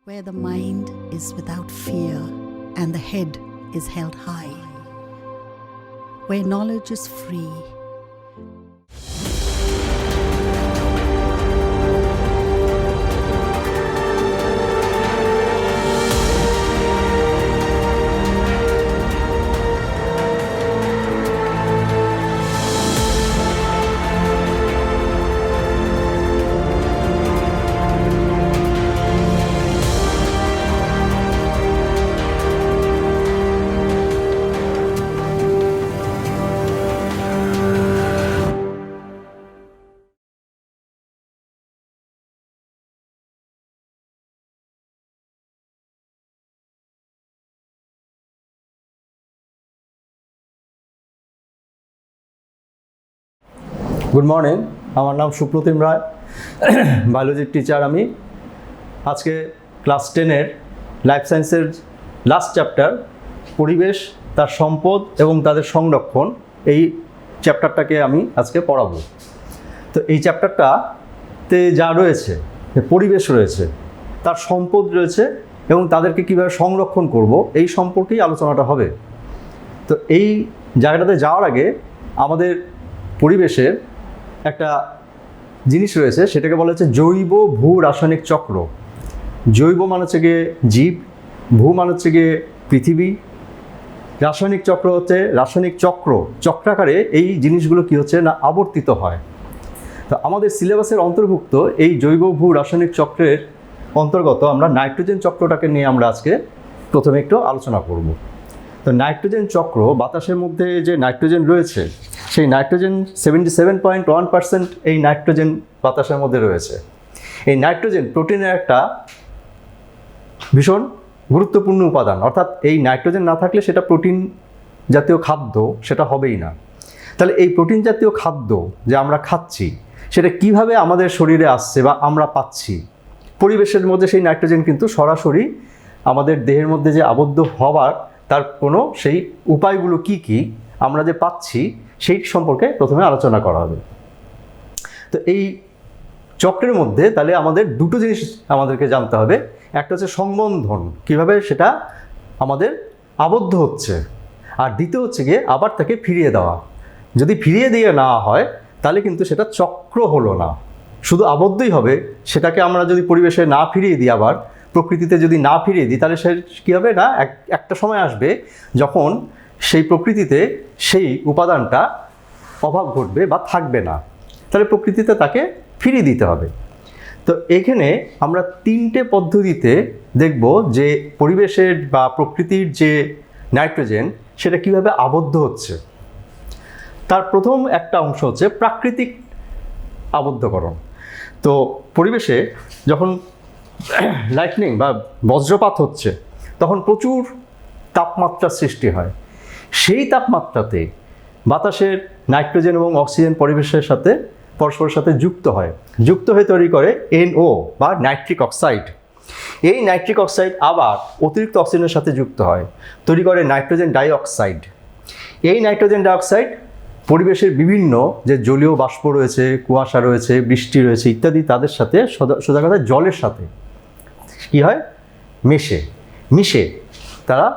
where the mind is without fear and the head is held high, where knowledge is free. Good morning, আমার নাম সুপ্রতিম রায়, বায়োলজির teacher. আমি আজকে class 10-এর life সায়েন্সের last chapter পরিবেশ, তার সম্পদ এবং তাদের সংরক্ষণ, এই চ্যাপ্টারটাকে আমি আজকে পড়াবো। তো এই চ্যাপ্টারটাতে যা রয়েছে, পরিবেশ রয়েছে, তার সম্পদ রয়েছে এবং তাদেরকে কীভাবে সংরক্ষণ করব, এই সম্পর্কেই আলোচনাটা হবে। তো এই জায়গাটাতে যাওয়ার আগে আমাদের পরিবেশের একটা জিনিস রয়েছে, সেটাকে বলা হচ্ছে জৈব ভূ রাসায়নিক চক্র। জৈব মানে হচ্ছে গিয়ে জীব, ভূ মানে হচ্ছে গিয়ে পৃথিবী, রাসায়নিক চক্র হচ্ছে রাসায়নিক চক্র, চক্রাকারে এই জিনিসগুলো কি হচ্ছে না আবর্তিত হয়। তো আমাদের সিলেবাসের অন্তর্ভুক্ত এই জৈব ভূ রাসায়নিক চক্রের অন্তর্গত আমরা নাইট্রোজেন চক্রটাকে নিয়ে আমরা আজকে প্রথমে একটু আলোচনা করব। তো নাইট্রোজেন চক্র, বাতাসের মধ্যে যে নাইট্রোজেন রয়েছে, সেই নাইট্রোজেন 77.1% এই নাইট্রোজেন বাতাসের মধ্যে রয়েছে। এই নাইট্রোজেন প্রোটিনের একটা ভীষণ গুরুত্বপূর্ণ উপাদান, অর্থাৎ এই নাইট্রোজেন না থাকলে সেটা প্রোটিন জাতীয় খাদ্য সেটা হবেই না। তাহলে এই প্রোটিন জাতীয় খাদ্য যে আমরা খাচ্ছি, সেটা কিভাবে আমাদের শরীরে আসছে বা আমরা পাচ্ছি? পরিবেশের মধ্যে সেই নাইট্রোজেন কিন্তু সরাসরি আমাদের দেহের মধ্যে যে আবদ্ধ হওয়ার তার কোনো সেই উপায়গুলো কি কি আমরা যে পাচ্ছি সেই সম্পর্কে প্রথমে আলোচনা করা হবে। তো এই চক্রের মধ্যে তাহলে আমাদের দুটো জিনিস আমাদেরকে জানতে হবে। একটা হচ্ছে সংবন্ধন, কিভাবে সেটা আমাদের আবদ্ধ হচ্ছে, আর দ্বিতীয় হচ্ছে গিয়ে আবার তাকে ফিরিয়ে দেওয়া। যদি ফিরিয়ে দিয়ে না হয় তাহলে কিন্তু সেটা চক্র হলো না, শুধু আবদ্ধই হবে। সেটাকে আমরা যদি পরিবেশে না ফিরিয়ে দিই, আবার প্রকৃতিতে যদি না ফিরিয়ে দিই, তাহলে সে কী হবে না, একটা সময় আসবে যখন সেই প্রকৃতিতে সেই উপাদানটা অভাব ঘটবে বা থাকবে না, তাহলে প্রকৃতিতে তাকে ফিরিয়ে দিতে হবে। তো এখানে আমরা 3টে পদ্ধতিতে দেখব যে পরিবেশের বা প্রকৃতির যে নাইট্রোজেন সেটা কিভাবে আবদ্ধ হচ্ছে। তার প্রথম একটা অংশ হচ্ছে প্রাকৃতিক আবদ্ধকরণ। তো পরিবেশে যখন লাইটনিং বা বজ্রপাত হচ্ছে, তখন প্রচুর তাপমাত্রার সৃষ্টি হয়। সেই তাপমাত্রাতে বাতাসের নাইট্রোজেন এবং অক্সিজেন পরিবেশের সাথে পরস্পরের সাথে যুক্ত হয়ে তৈরি করে NO বা নাইট্রিক অক্সাইড। এই নাইট্রিক অক্সাইড আবার অতিরিক্ত অক্সিজেনের সাথে যুক্ত হয়, তৈরি করে নাইট্রোজেন ডাইঅক্সাইড। এই নাইট্রোজেন ডাইঅক্সাইড পরিবেশের বিভিন্ন যে জলীয় বাষ্প রয়েছে, কুয়াশা রয়েছে, বৃষ্টি রয়েছে ইত্যাদি, তাদের সাথে সোজা কথা জলের সাথে কী হয়, মিশে তারা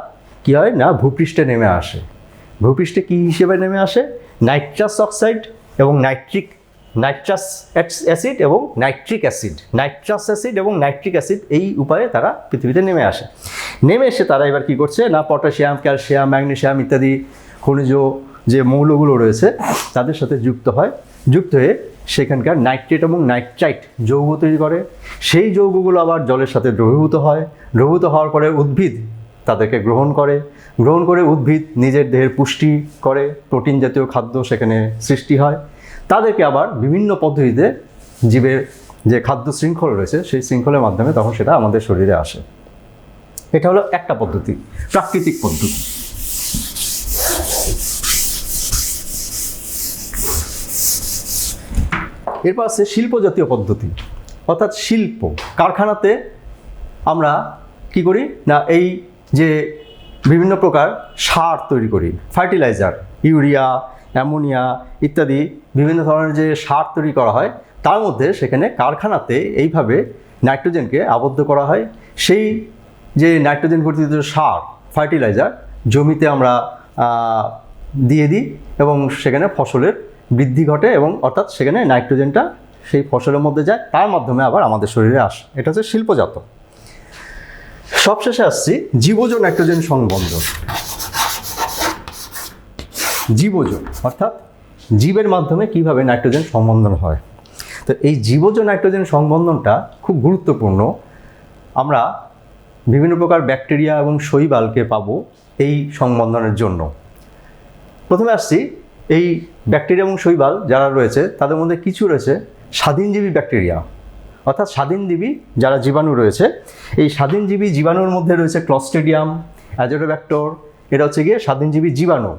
কী হয় না ভূপৃষ্ঠে নেমে আসে। ভূপৃষ্ঠে কী হিসেবে নেমে আসে? নাইট্রাস অক্সাইড এবং নাইট্রাস অ্যাসিড এবং নাইট্রিক অ্যাসিড, নাইট্রাস অ্যাসিড এবং নাইট্রিক অ্যাসিড, এই উপায়ে তারা পৃথিবীতে নেমে আসে। নেমে এসে তারা এবার কী করছে না, পটাশিয়াম, ক্যালসিয়াম, ম্যাগনেসিয়াম ইত্যাদি খনিজ যে মৌলগুলো রয়েছে তাদের সাথে যুক্ত হয়ে সেখানকার নাইট্রেট এবং নাইট্রাইট যৌগ তৈরি করে। সেই যৌগগুলো আবার জলের সাথে দ্রবীভূত হওয়ার পরে উদ্ভিদ তাদেরকে গ্রহণ করে উদ্ভিদ নিজের দেহের পুষ্টি করে, প্রোটিন জাতীয় খাদ্য সেখানে সৃষ্টি হয়। তাদেরকে আবার বিভিন্ন পদ্ধতিতে জীবের যে খাদ্য শৃঙ্খল রয়েছে সেই শৃঙ্খলের মাধ্যমে তখন সেটা আমাদের শরীরে আসে। এটা হলো একটা পদ্ধতি, প্রাকৃতিক পদ্ধতি। এরপর আছে শিল্প জাতীয় পদ্ধতি, অর্থাৎ শিল্প কারখানাতে আমরা কি করি না, এই যে বিভিন্ন প্রকার সার তৈরি করি, ফার্টিলাইজার, ইউরিয়া, অ্যামোনিয়া ইত্যাদি বিভিন্ন ধরনের যে সার তৈরি করা হয়, তার মধ্যে সেখানে কারখানাতে এইভাবে নাইট্রোজেনকে আবদ্ধ করা হয়। সেই যে নাইট্রোজেন গঠিত সার ফার্টিলাইজার জমিতে আমরা দিয়ে দিই এবং সেখানে ফসলের বৃদ্ধি ঘটে এবং অর্থাৎ সেখানে নাইট্রোজেনটা সেই ফসলের মধ্যে যায়, তার মাধ্যমে আবার আমাদের শরীরে আসে। এটা হচ্ছে শিল্পজাত। সবশেষে আসছি জীবজ নাইট্রোজেন সংবন্ধন। জীবজ অর্থাৎ জীবের মাধ্যমে কিভাবে নাইট্রোজেন সংবন্ধন হয়। তো এই জীবজ নাইট্রোজেন সংবন্ধনটা খুব গুরুত্বপূর্ণ। আমরা বিভিন্ন প্রকার ব্যাকটেরিয়া এবং শৈবালকে পাবো এই সংবন্ধনের জন্য। প্রথমে আসছি এই ব্যাকটেরিয়া এবং শৈবাল যারা রয়েছে তাদের মধ্যে কিছু রয়েছে স্বাধীনজীবী ব্যাকটেরিয়া, অর্থাৎ স্বাধীনজীবী যারা জীবাণু রয়েছে। এই স্বাধীনজীবী জীবাণুর মধ্যে রয়েছে ক্লস্ট্রিডিয়াম, অ্যাজোটোব্যাক্টর। এটা হচ্ছে গিয়ে স্বাধীনজীবী জীবাণু।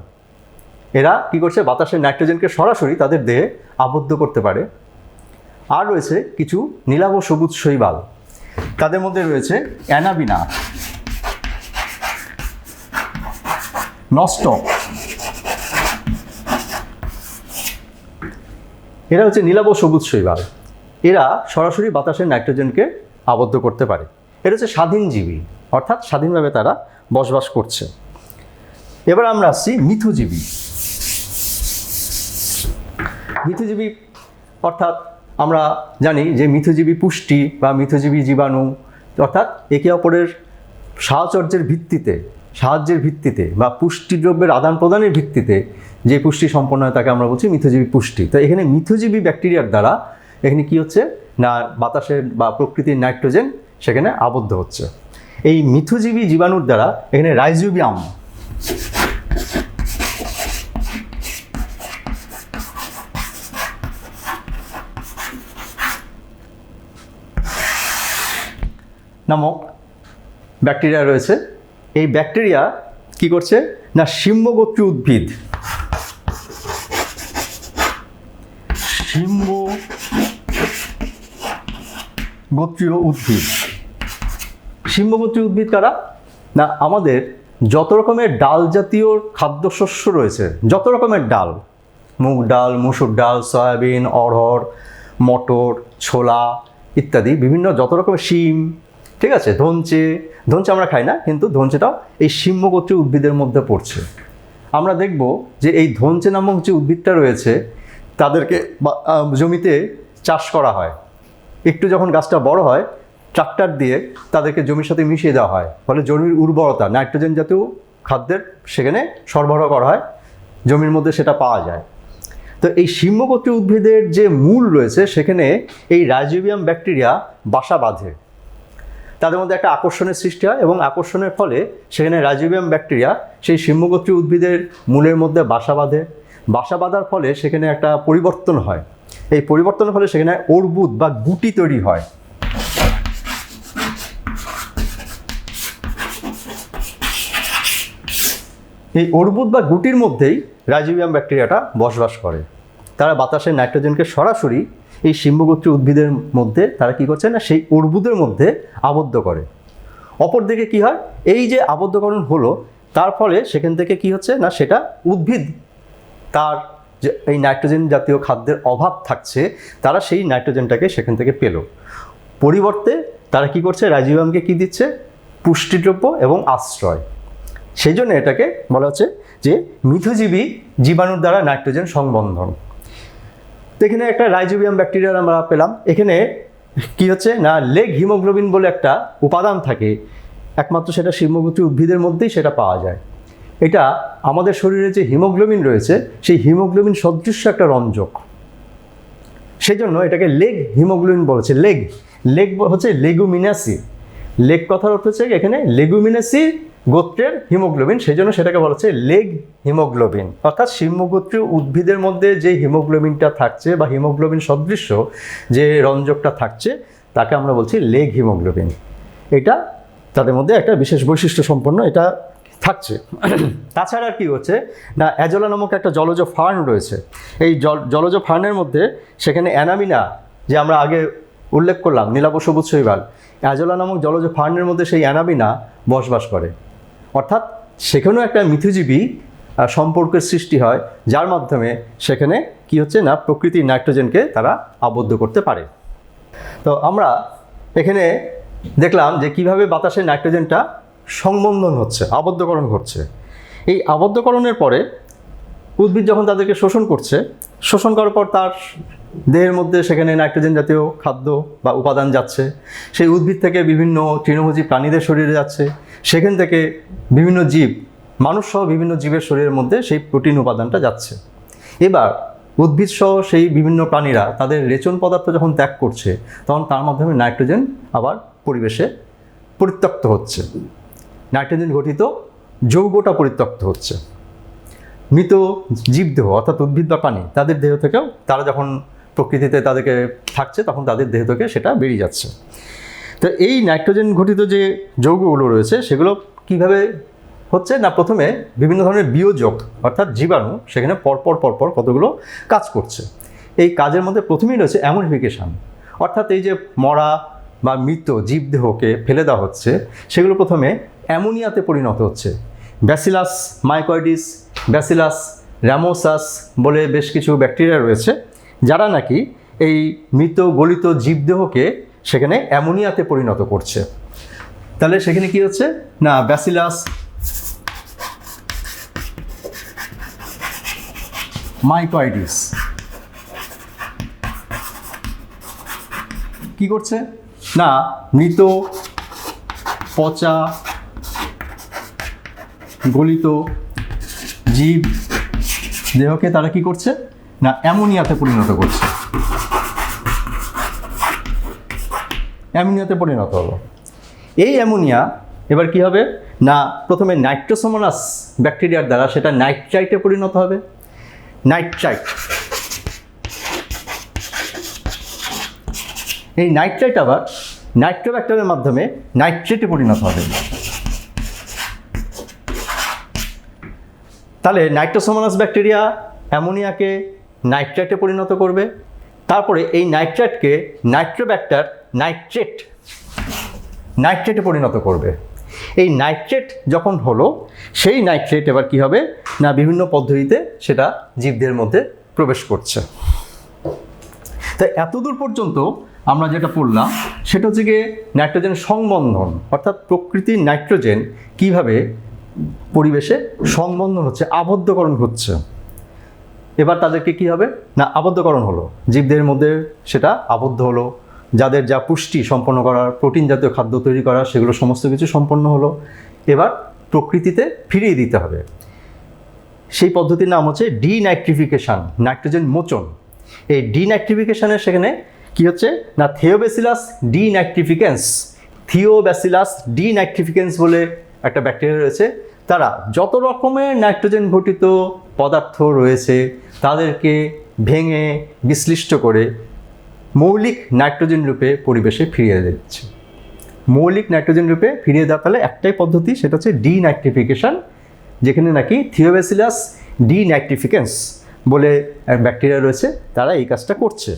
এরা কি করছে, বাতাসের নাইট্রোজেনকে সরাসরি তাদের দেহে আবদ্ধ করতে পারে। আর রয়েছে কিছু নীলাভ সবুজ শৈবাল, তাদের মধ্যে রয়েছে অ্যানাবিনা, নস্টক। এরা হচ্ছে নীলাভ সবুজ শৈবাল। এরা সরাসরি বাতাসের নাইট্রোজেনকে আবদ্ধ করতে পারে। এটা হচ্ছে স্বাধীনজীবী, অর্থাৎ স্বাধীনভাবে তারা বসবাস করছে। এবার আমরা আসছি মিথজীবী। মিথজীবী অর্থাৎ আমরা জানি যে মিথজীবী পুষ্টি বা মিথজীবী জীবাণু অর্থাৎ একে অপরের সাহচর্যের ভিত্তিতে বা পুষ্টিদ্রব্যের আদান প্রদানের ভিত্তিতে যে পুষ্টি সম্পন্ন হয় তাকে আমরা বলছি মিথজীবী পুষ্টি। তো এখানে মিথজীবী ব্যাকটেরিয়ার দ্বারা এখানে কি হচ্ছে না, বাতাসের বা প্রকৃতির নাইট্রোজেন সেখানে আবদ্ধ হচ্ছে। এই মিথজীবী জীবাণুর দ্বারা এখানে রাইজোবিয়াম, নামক ব্যাকটেরিয়া রয়েছে। এই ব্যাকটেরিয়া কি করছে না, শিম্বগোত্রীয় উদ্ভিদ, শিম্বগোত্রীয় উদ্ভিদ কারা না, আমাদের যত রকমের ডাল জাতীয় খাদ্যশস্য রয়েছে, যত রকমের ডাল, মুগ ডাল, মুসুর ডাল, সয়াবিন, অড়হর, মটর, ছোলা ইত্যাদি, বিভিন্ন যত রকমের শিম, ঠিক আছে, ধনচে আমরা খাই না, কিন্তু ধনচেটাও এই শিম্বগোত্রীয় উদ্ভিদের মধ্যে পড়ছে। আমরা দেখব যে এই ধনচে নামক যে উদ্ভিদটা রয়েছে তাদেরকে জমিতে চাষ করা হয়। একটু যখন গাছটা বড় হয় ট্রাক্টর দিয়ে তাদেরকে জমির সাথে মিশিয়ে দেওয়া হয়, ফলে জমির উর্বরতা, নাইট্রোজেন জাতীয় খাদ্যের সেখানে সরবরাহ করা হয়, জমির মধ্যে সেটা পাওয়া যায়। তো এই শিম্বগোত্রীয় উদ্ভিদের যে মূল রয়েছে সেখানে এই রাইজোবিয়াম ব্যাকটেরিয়া বাসা বাঁধে। তাদের মধ্যে একটা আকর্ষণের সৃষ্টি হয় এবং আকর্ষণের ফলে সেখানে রাইজোবিয়াম ব্যাকটেরিয়া সেই শিম্বগোত্রীয় উদ্ভিদের মূলের মধ্যে বাসা বাঁধে। বাসা বাঁধার ফলে সেখানে একটা পরিবর্তন হয়। এই পরিবর্তনের ফলে সেখানে অর্বুদ বা গুটি তৈরি হয়। এই অর্বুদ বা গুটির মধ্যেই রাইজোবিয়াম ব্যাকটেরিয়াটা বসবাস করে। তারা বাতাসের নাইট্রোজেনকে সরাসরি এই শিম্বগোত্রীয় উদ্ভিদের মধ্যে তারা কি করছে না, সেই অর্বুদের মধ্যে আবদ্ধ করে। অপরদিকে কি হয়, এই যে আবদ্ধকরণ হলো তার ফলে সেখান থেকে কি হচ্ছে না, সেটা উদ্ভিদ তার যে এই নাইট্রোজেন জাতীয় খাদ্যের অভাব থাকছে তারা সেই নাইট্রোজেনটাকে সেখান থেকে পেল। পরিবর্তে তারা কি করছে, রাইজোবিয়ামকে কি দিচ্ছে, পুষ্টিদ্রব্য এবং আশ্রয়। সেই জন্য এটাকে বলা হচ্ছে যে মিথজীবী জীবাণুর দ্বারা নাইট্রোজেন সংবন্ধন। তো এখানে একটা রাইজোবিয়াম ব্যাকটেরিয়া আমরা পেলাম। এখানে কি হচ্ছে না, লেগ হিমোগ্লোবিন বলে একটা উপাদান থাকে, একমাত্র সেটা শিম্বগোত্রীয় উদ্ভিদের মধ্যেই সেটা পাওয়া যায়। এটা আমাদের শরীরে যে হিমোগ্লোবিন রয়েছে সেই হিমোগ্লোবিন সদৃশ্য একটা রঞ্জক, সেই জন্য এটাকে লেগ হিমোগ্লোবিন বলেছে। লেগ হচ্ছে লেগুমিনাসি, লেগ কথার অর্থ হচ্ছে এখানে লেগুমিনাসি গোত্রের হিমোগ্লোবিন, সেই জন্য সেটাকে বলা হচ্ছে লেগ হিমোগ্লোবিন। অর্থাৎ শিম্বগোত্রীয় উদ্ভিদের মধ্যে যে হিমোগ্লোবিনটা থাকছে বা হিমোগ্লোবিন সদৃশ্য যে রঞ্জকটা থাকছে তাকে আমরা বলছি লেগ হিমোগ্লোবিন। এটা তাদের মধ্যে একটা বিশেষ বৈশিষ্ট্য সম্পন্ন এটা থাকছে। তাছাড়া আর কি হচ্ছে না, অ্যাজোলা নামক একটা জলজ ফার্ন রয়েছে। এই জলজ ফার্নের মধ্যে সেখানে অ্যানামিনা, যে আমরা আগে উল্লেখ করলাম নীলাভ সবুজ শৈবাল, অ্যাজোলা নামক জলজ ফার্নের মধ্যে সেই অ্যানামিনা বসবাস করে। অর্থাৎ সেখানেও একটা মিথজীবী সম্পর্কের সৃষ্টি হয়, যার মাধ্যমে সেখানে কি হচ্ছে না, প্রকৃতির নাইট্রোজেনকে তারা আবদ্ধ করতে পারে। তো আমরা এখানে দেখলাম যে কিভাবে বাতাসে নাইট্রোজেনটা সংবন্ধন হচ্ছে, আবদ্ধকরণ ঘটছে। এই আবদ্ধকরণের পরে উদ্ভিদ যখন তাদেরকে শোষণ করছে, শোষণ করার পর তার দেহের মধ্যে সেখানে নাইট্রোজেন জাতীয় খাদ্য বা উপাদান যাচ্ছে, সেই উদ্ভিদ থেকে বিভিন্ন তৃণভোজী প্রাণীদের শরীরে যাচ্ছে, সেখান থেকে বিভিন্ন জীব, মানুষ সহ বিভিন্ন জীবের শরীরের মধ্যে সেই প্রোটিন উপাদানটা যাচ্ছে। এবার উদ্ভিদ সহ সেই বিভিন্ন প্রাণীরা তাদের রেচন পদার্থ যখন ত্যাগ করছে, তখন তার মাধ্যমে নাইট্রোজেন আবার পরিবেশে পরিত্যক্ত হচ্ছে, নাইট্রোজেন গঠিত যৌগটা পরিত্যক্ত হচ্ছে। মৃত জীবদেহ অর্থাৎ উদ্ভিদ বা প্রাণী তাদের দেহ থেকেও তারা যখন প্রকৃতিতে তাদেরকে থাকছে, তখন তাদের দেহ থেকে সেটা বেরিয়ে যাচ্ছে। তো এই নাইট্রোজেন ঘটিত যে যৌগগুলো রয়েছে সেগুলো কিভাবে হচ্ছে না, প্রথমে বিভিন্ন ধরনের বিয়োজক অর্থাৎ জীবাণু সেখানে পরপর কতগুলো কাজ করছে। এই কাজের মধ্যে প্রথমেই রয়েছে অ্যামোনিফিকেশন, অর্থাৎ এই যে মরা বা মৃত জীবদেহকে ফেলে দেওয়া হচ্ছে সেগুলো প্রথমে অ্যামোনিয়াতে পরিণত হচ্ছে। ব্যাসিলাস মাইকয়েডিস, ব্যাসিলাস র্যামোসাস বলে বেশ কিছু ব্যাকটেরিয়া রয়েছে যারা নাকি এই মৃত গলিত জীবদেহকে সেখানে অ্যামোনিয়াতে পরিণত করছে। তাহলে সেখানে কি হচ্ছে না, ব্যাসিলাস মাইকয়েডিস কি করছে না, মৃত পচা গলিত জীব দেহকে তারা কি করছে না, অ্যামোনিয়াতে পরিণত করছে। অ্যামোনিয়াতে পরিণত হলো। এই অ্যামোনিয়া এবার কি হবে না, প্রথমে নাইট্রোসোমোনাস ব্যাকটেরিয়ার দ্বারা সেটা নাইট্রাইটে পরিণত হবে। নাইট্রাইট, এই নাইট্রাইট আবার নাইট্রোব্যাক্টেরিয়ার মাধ্যমে নাইট্রেটে পরিণত হবে। তাহলে নাইট্রোসোমোনাস ব্যাকটেরিয়া অ্যামোনিয়াকে নাইট্রেটে পরিণত করবে, তারপরে এই নাইট্রেটকে নাইট্রোব্যাক্টার নাইট্রেটে পরিণত করবে। এই নাইট্রেট যখন হলো, সেই নাইট্রেট এবার কি হবে না, বিভিন্ন পদ্ধতিতে সেটা জীবদের মধ্যে প্রবেশ করছে। তাই এতদূর পর্যন্ত আমরা যেটা পড়লাম সেটা হচ্ছে গিয়ে নাইট্রোজেন সংবন্ধন, অর্থাৎ প্রকৃতির নাইট্রোজেন কিভাবে পরিবেশে সংবন্ধন হচ্ছে, আবদ্ধকরণ হচ্ছে। এবার তাদেরকে কি হবে না, আবদ্ধকরণ হলো, জীবদের মধ্যে সেটা আবদ্ধ হলো, যাদের যা পুষ্টি সম্পন্ন করার, প্রোটিন জাতীয় খাদ্য তৈরি করা, সেগুলো সমস্ত কিছু সম্পন্ন হলো। এবার প্রকৃতিতে ফিরিয়ে দিতে হবে। সেই পদ্ধতির নাম হচ্ছে ডিনাইট্রিফিকেশন, নাইট্রোজেন মোচন। এই ডিনাইট্রিফিকেশনের সেখানে কি হচ্ছে না, থিওব্যাসিলাস ডিনাইট্রিফিকেন্স, থিওব্যাসিলাস ডিনাইট্রিফিকেন্স বলে একটা ব্যাকটেরিয়া রয়েছে। তারা যত রকমের নাইট্রোজেন ঘটিত পদার্থ রয়েছে তাদেরকে ভেঙে বিশ্লিষ্ট করে মৌলিক নাইট্রোজেন রূপে পরিবেশে ফিরিয়ে দিচ্ছে। মৌলিক নাইট্রোজেন রূপে ফিরিয়ে দেওয়া তাহলে একটাই পদ্ধতি, সেটা হচ্ছে ডিনাইট্রিফিকেশন, যেখানে নাকি থিওব্যাসিলাস ডিনাইট্রিফিকেন্স বলে ব্যাকটেরিয়া রয়েছে, তারা এই কাজটা করছে।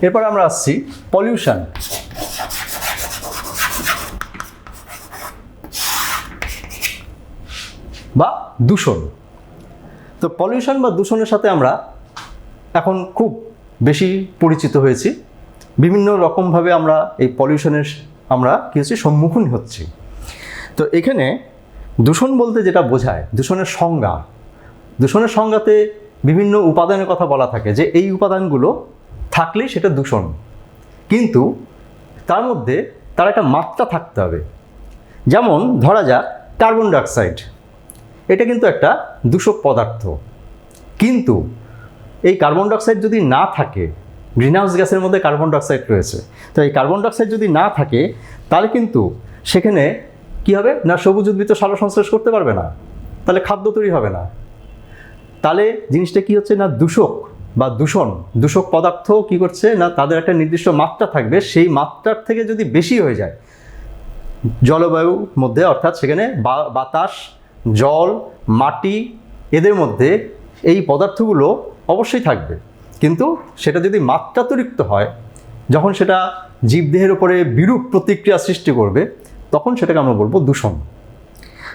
এরপর আমরা আসছি পলিউশন। বা দূষণ। তো পলিউশন বা দূষণের সাথে আমরা এখন খুব বেশি পরিচিত হয়েছি। বিভিন্ন রকমভাবে আমরা এই পলিউশনের আমরা কি হচ্ছে সম্মুখীন হচ্ছি। তো এখানে দূষণ বলতে যেটা বোঝায়, দূষণের সংজ্ঞাতে বিভিন্ন উপাদানের কথা বলা থাকে, যে এই উপাদানগুলো থাকলেই সেটা দূষণ, কিন্তু তার মধ্যে তার একটা মাত্রা থাকতে হবে। যেমন ধরা যাক কার্বন ডাইঅক্সাইড, এটা কিন্তু একটা দূষক পদার্থ, কিন্তু এই কার্বন ডাইঅক্সাইড যদি না থাকে, গ্রিনহাউস গ্যাসের মধ্যে কার্বন ডাইঅক্সাইড রয়েছে, তো এই কার্বন ডাইঅক্সাইড যদি না থাকে তাহলে কিন্তু সেখানে কি হবে না, সবুজ উদ্ভিদ সালোকসংশ্লেষ করতে পারবে না, তাহলে খাদ্য তৈরি হবে না। তাহলে জিনিসটা কি হচ্ছে না, দূষক পদার্থ কি করছে না, তাদের একটা নির্দিষ্ট মাত্রা থাকবে, সেই মাত্রার থেকে যদি বেশি হয়ে যায় জলবায়ুর মধ্যে, অর্থাৎ সেখানে বাতাস, জল, মাটি, এদের মধ্যে এই পদার্থগুলো অবশ্যই থাকবে। কিন্তু সেটা যদি মাত্রাতিরিক্ত হয়, যখন সেটা জীবদেহের উপরে বিরূপ প্রতিক্রিয়া সৃষ্টি করবে, তখন সেটাকে আমরা বলবো দূষণ।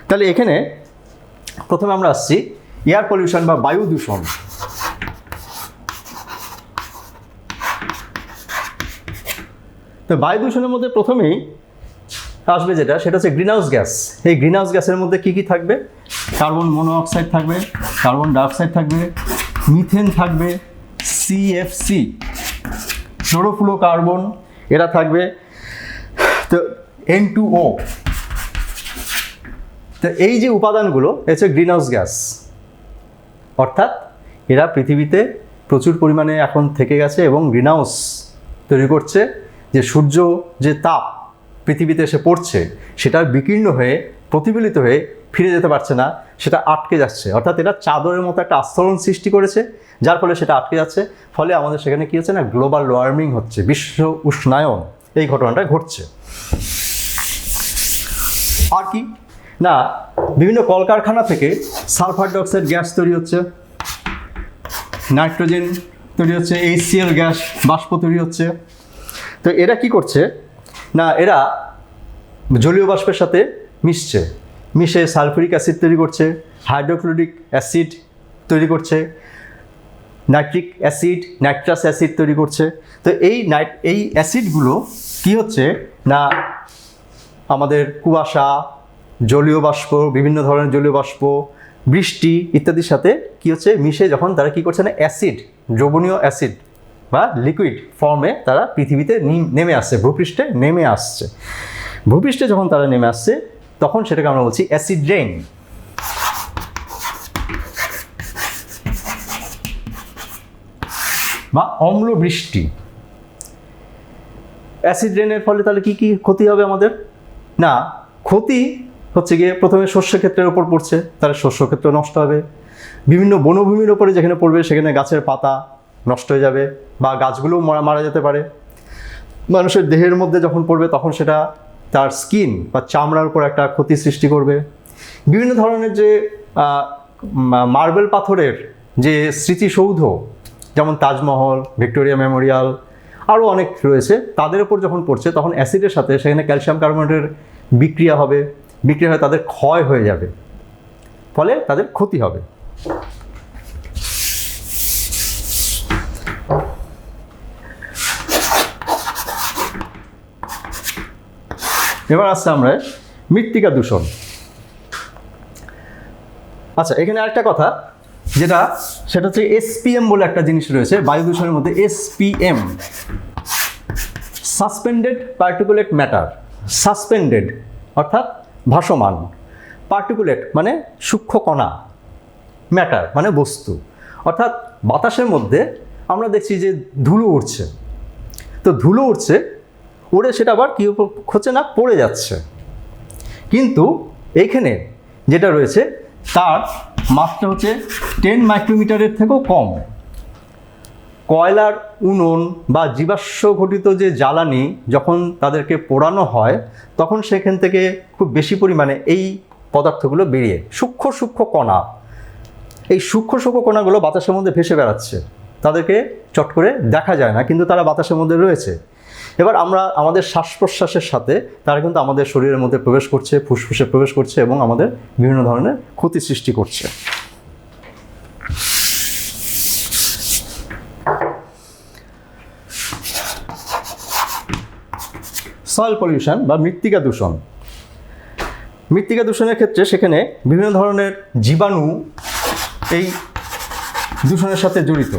তাহলে এখানে প্রথমে আমরা আসছি এয়ার পলিউশন বা বায়ু দূষণ। তো বায়ু দূষণের মধ্যে প্রথমেই আসবে যেটা, সেটা হচ্ছে গ্রিনহাউস গ্যাস। এই গ্রিনহাউস গ্যাসের মধ্যে কি কি থাকবে? কার্বন মনোঅক্সাইড থাকবে, কার্বন ডাইঅক্সাইড থাকবে, মিথেন থাকবে, সিএফসি, ফ্লোরোফ্লোরোকার্বন এরা থাকবে, তো N2O। তো এই যে উপাদানগুলো হচ্ছে গ্রিনহাউস গ্যাস, অর্থাৎ এরা পৃথিবীতে প্রচুর পরিমাণে এখন থেকে গেছে এবং গ্রিনহাউস তৈরি করছে। যে সূর্য যে তাপ পৃথিবীতে এসে পড়ছে, সেটা বিকীর্ণ হয়ে প্রতিফলিত হয়ে ফিরে যেতে পারছে না, সেটা আটকে যাচ্ছে। অর্থাৎ এটা চাদরের মতো একটা আস্তরণ সৃষ্টি করেছে, যার ফলে সেটা আটকে যাচ্ছে। ফলে আমাদের সেখানে কী হচ্ছে না, গ্লোবাল ওয়ার্মিং হচ্ছে, বিশ্ব উষ্ণায়ন, এই ঘটনাটা ঘটছে। আর কি না, বিভিন্ন কলকারখানা থেকে সালফার ডাইঅক্সাইড গ্যাস তৈরি হচ্ছে, নাইট্রোজেন তৈরি হচ্ছে, HCl গ্যাস বাষ্প তৈরি হচ্ছে। তো এরা কি করছে না, এরা জলীয় বাষ্পের সাথে মিশে সালফিউরিক অ্যাসিড তৈরি করছে, হাইড্রোক্লোরিক অ্যাসিড তৈরি করছে, নাইট্রিক অ্যাসিড, নাইট্রাস অ্যাসিড তৈরি করছে। তো এই অ্যাসিডগুলো কি হচ্ছে না, আমাদের কুয়াশা, জলীয় বাষ্প, বিভিন্ন ধরনের জলীয় বাষ্প, বৃষ্টি ইত্যাদির সাথে কি হচ্ছে মিশে, যখন তারা কি করছে না, অ্যাসিড, দ্রবণীয় অ্যাসিড বা লিকুইড ফর্মে তারা পৃথিবীতে নেমে আসছে, ভূপৃষ্ঠে নেমে আসছে। ভূপৃষ্ঠে যখন তারা নেমে আসছে, তখন সেটাকে আমরা বলছি অ্যাসিড রেইন বা অম্ল বৃষ্টি। অ্যাসিড রেইনের ফলে তাহলে কি কি ক্ষতি হবে আমাদের? না, ক্ষতি হচ্ছে গিয়ে প্রথমে শস্য ক্ষেত্রের উপর পড়ছে, তাহলে শস্য ক্ষেত্র নষ্ট হবে। বিভিন্ন বনভূমির উপরে যেখানে পড়বে, সেখানে গাছের পাতা নষ্ট হয়ে যাবে বা গাছগুলোও মারা যেতে পারে। মানুষের দেহের মধ্যে যখন পড়বে, তখন সেটা তার স্কিন বা চামড়ার উপর একটা ক্ষতি সৃষ্টি করবে। বিভিন্ন ধরনের যে মার্বেল পাথরের যে স্মৃতিসৌধ, যেমন তাজমহল, ভিক্টোরিয়া মেমোরিয়াল, আরও অনেক রয়েছে, তাদের উপর যখন পড়ছে, তখন অ্যাসিডের সাথে সেখানে ক্যালসিয়াম কার্বনেটের বিক্রিয়া হবে, বিক্রিয়া হয়ে তাদের ক্ষয় হয়ে যাবে, ফলে তাদের ক্ষতি হবে। এবার আসছে আমরা মৃত্তিকা দূষণ। আচ্ছা, এখানে আরেকটা কথা সেটা হচ্ছে SPM বলে একটা জিনিস রয়েছে বায়ু দূষণের মধ্যে। SPM, suspended particulate matter. Suspended অর্থাৎ ভাসমান, পার্টিকুলেট মানে সূক্ষ্ম কণা, ম্যাটার মানে বস্তু। অর্থাৎ বাতাসের মধ্যে আমরা দেখছি যে ধুলো উড়ছে, তো ধুলো উড়ছে, উড়ে সেটা আবার কী হচ্ছে না, পড়ে যাচ্ছে। কিন্তু এইখানে যেটা রয়েছে, তার মাত্রা হচ্ছে 10 মাইক্রোমিটারের থেকেও কম। কয়লার উনুন বা জীবাশ্ম ঘটিত যে জ্বালানি যখন তাদেরকে পোড়ানো হয়, তখন সেখান থেকে খুব বেশি পরিমাণে এই পদার্থগুলো বেরিয়ে, সূক্ষ্ম সূক্ষ্ম কণা, এই সূক্ষ্ম কণাগুলো বাতাসের মধ্যে ভেসে বেড়াচ্ছে। তাদেরকে চট করে দেখা যায় না, কিন্তু তারা বাতাসের মধ্যে রয়েছে। এবার আমরা আমাদের শ্বাস প্রশ্বাসের সাথে তারা কিন্তু আমাদের শরীরের মধ্যে প্রবেশ করছে, ফুসফুসে প্রবেশ করছে এবং আমাদের বিভিন্ন ধরনের ক্ষতি সৃষ্টি করছে। সয়েল পলিউশন বা মৃত্তিকা দূষণ। মৃত্তিকা দূষণের ক্ষেত্রে সেখানে বিভিন্ন ধরনের জীবাণু এই দূষণের সাথে জড়িত।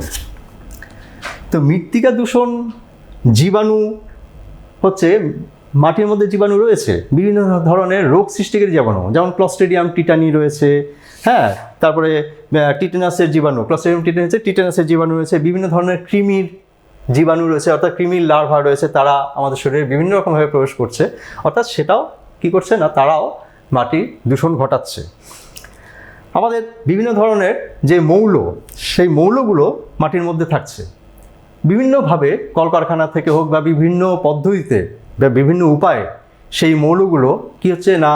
তো মৃত্তিকা দূষণ, জীবাণু হচ্ছে মাটির মধ্যে জীবাণু রয়েছে, বিভিন্ন ধরনের রোগ সৃষ্টিকারী জীবাণু, যেমন ক্লস্ট্রিডিয়াম টিটানি রয়েছে, হ্যাঁ, তারপরে টিটেনাসের জীবাণু, ক্লস্ট্রিডিয়াম টিটেনাসের জীবাণু রয়েছে, বিভিন্ন ধরনের কৃমির জীবাণু রয়েছে, অর্থাৎ কৃমির লার্ভা রয়েছে, তারা আমাদের শরীরে বিভিন্ন রকমভাবে প্রবেশ করছে। অর্থাৎ সেটাও কি করছে না, তারাও মাটির দূষণ ঘটাচ্ছে। আমাদের বিভিন্ন ধরনের যে মৌল, সেই মৌলগুলো মাটির মধ্যে থাকছে বিভিন্নভাবে, কলকারখানা থেকে হোক বা বিভিন্ন পদ্ধতিতে বা বিভিন্ন উপায়ে সেই মৌলগুলো কি হচ্ছে না,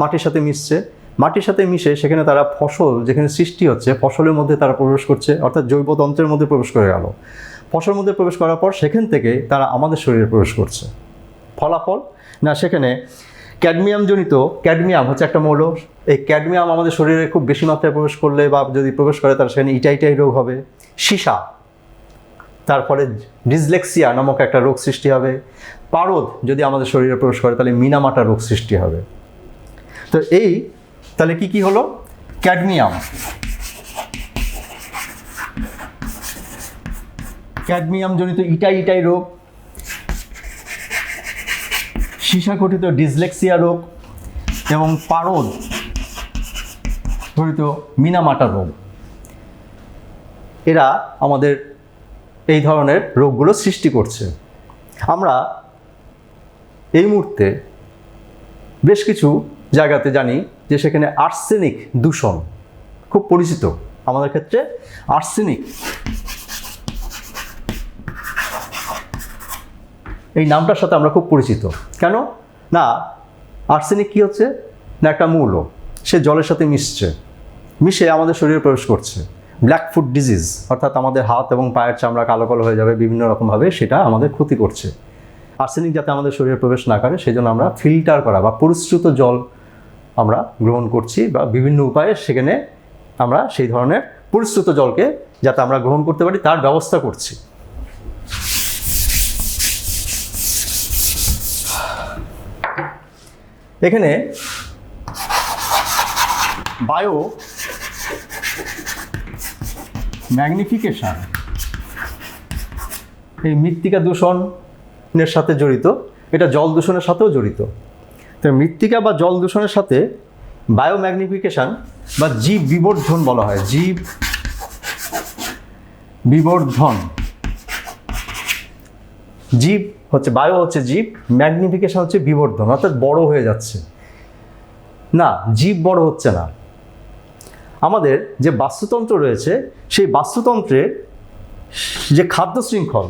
মাটির সাথে মিশছে। মাটির সাথে মিশে সেখানে তারা ফসল যেখানে সৃষ্টি হচ্ছে ফসলের মধ্যে তারা প্রবেশ করছে, অর্থাৎ জৈবতন্ত্রের মধ্যে প্রবেশ করে গেল। ফসলের মধ্যে প্রবেশ করার পর সেখান থেকে তারা আমাদের শরীরে প্রবেশ করছে। ফলাফল না, সেখানে ক্যাডমিয়াম হচ্ছে একটা মৌল। এই ক্যাডমিয়াম আমাদের শরীরে খুব বেশি মাত্রায় প্রবেশ করলে বা যদি প্রবেশ করে তার সেখানে ইটাইটাই রোগ হবে, সীসা, তার ফলে ডিসলেক্সিয়া নামক একটা রোগ সৃষ্টি হবে। পারদ যদি আমাদের শরীরে প্রবেশ করে তাহলে মিনামাটা রোগ সৃষ্টি হবে। তো তাহলে কি হলো? ক্যাডমিয়াম জনিত ইটাই রোগ, সীসা ঘটিত ডিসলেক্সিয়া রোগ এবং পারদ ঘটিত মিনামাটা রোগ, এরা আমাদের এই ধরনের রোগগুলো সৃষ্টি করছে। আমরা এই মুহূর্তে বেশ কিছু জায়গাতে জানি যে সেখানে আর্সেনিক দূষণ খুব পরিচিত আমাদের ক্ষেত্রে। আর্সেনিক এই নামটার সাথে আমরা খুব পরিচিত। কেন না, আর্সেনিক কী হচ্ছে না, একটা মৌল, সে জলের সাথে মিশে আমাদের শরীরে প্রবেশ করছে। ব্ল্যাক ফুট ডিজিজ, অর্থাৎ আমাদের হাত এবং পায়ের চামড়া কালো কালো হয়ে যাবে, বিভিন্ন রকমভাবে সেটা আমাদের ক্ষতি করছে। আর্সেনিক যাতে আমাদের শরীরে প্রবেশ না করে সেই জন্য আমরা ফিল্টার করা বা পরিশ্রুত জল আমরা গ্রহণ করছি, বা বিভিন্ন উপায়ে সেখানে আমরা সেই ধরনের পরিশ্রুত জলকে যাতে আমরা গ্রহণ করতে পারি তার ব্যবস্থা করছি। এখানে বায়ো ম্যাগনিফিকেশন এই মৃত্তিকা দূষণের সাথে জড়িত, এটা জল দূষণের সাথেও জড়িত। তো মৃত্তিকা বা জল দূষণের সাথে বায়ো ম্যাগনিফিকেশন বা জীব বিবর্ধন বলা হয়। জীব বিবর্ধন, জীব হচ্ছে বায়ো হচ্ছে জীব, ম্যাগনিফিকেশন হচ্ছে বিবর্ধন, অর্থাৎ বড় হয়ে যাচ্ছে। না, জীব বড় হচ্ছে না। আমাদের যে বাস্তুতন্ত্র রয়েছে সেই বাস্তুতন্ত্রের যে খাদ্য শৃঙ্খল,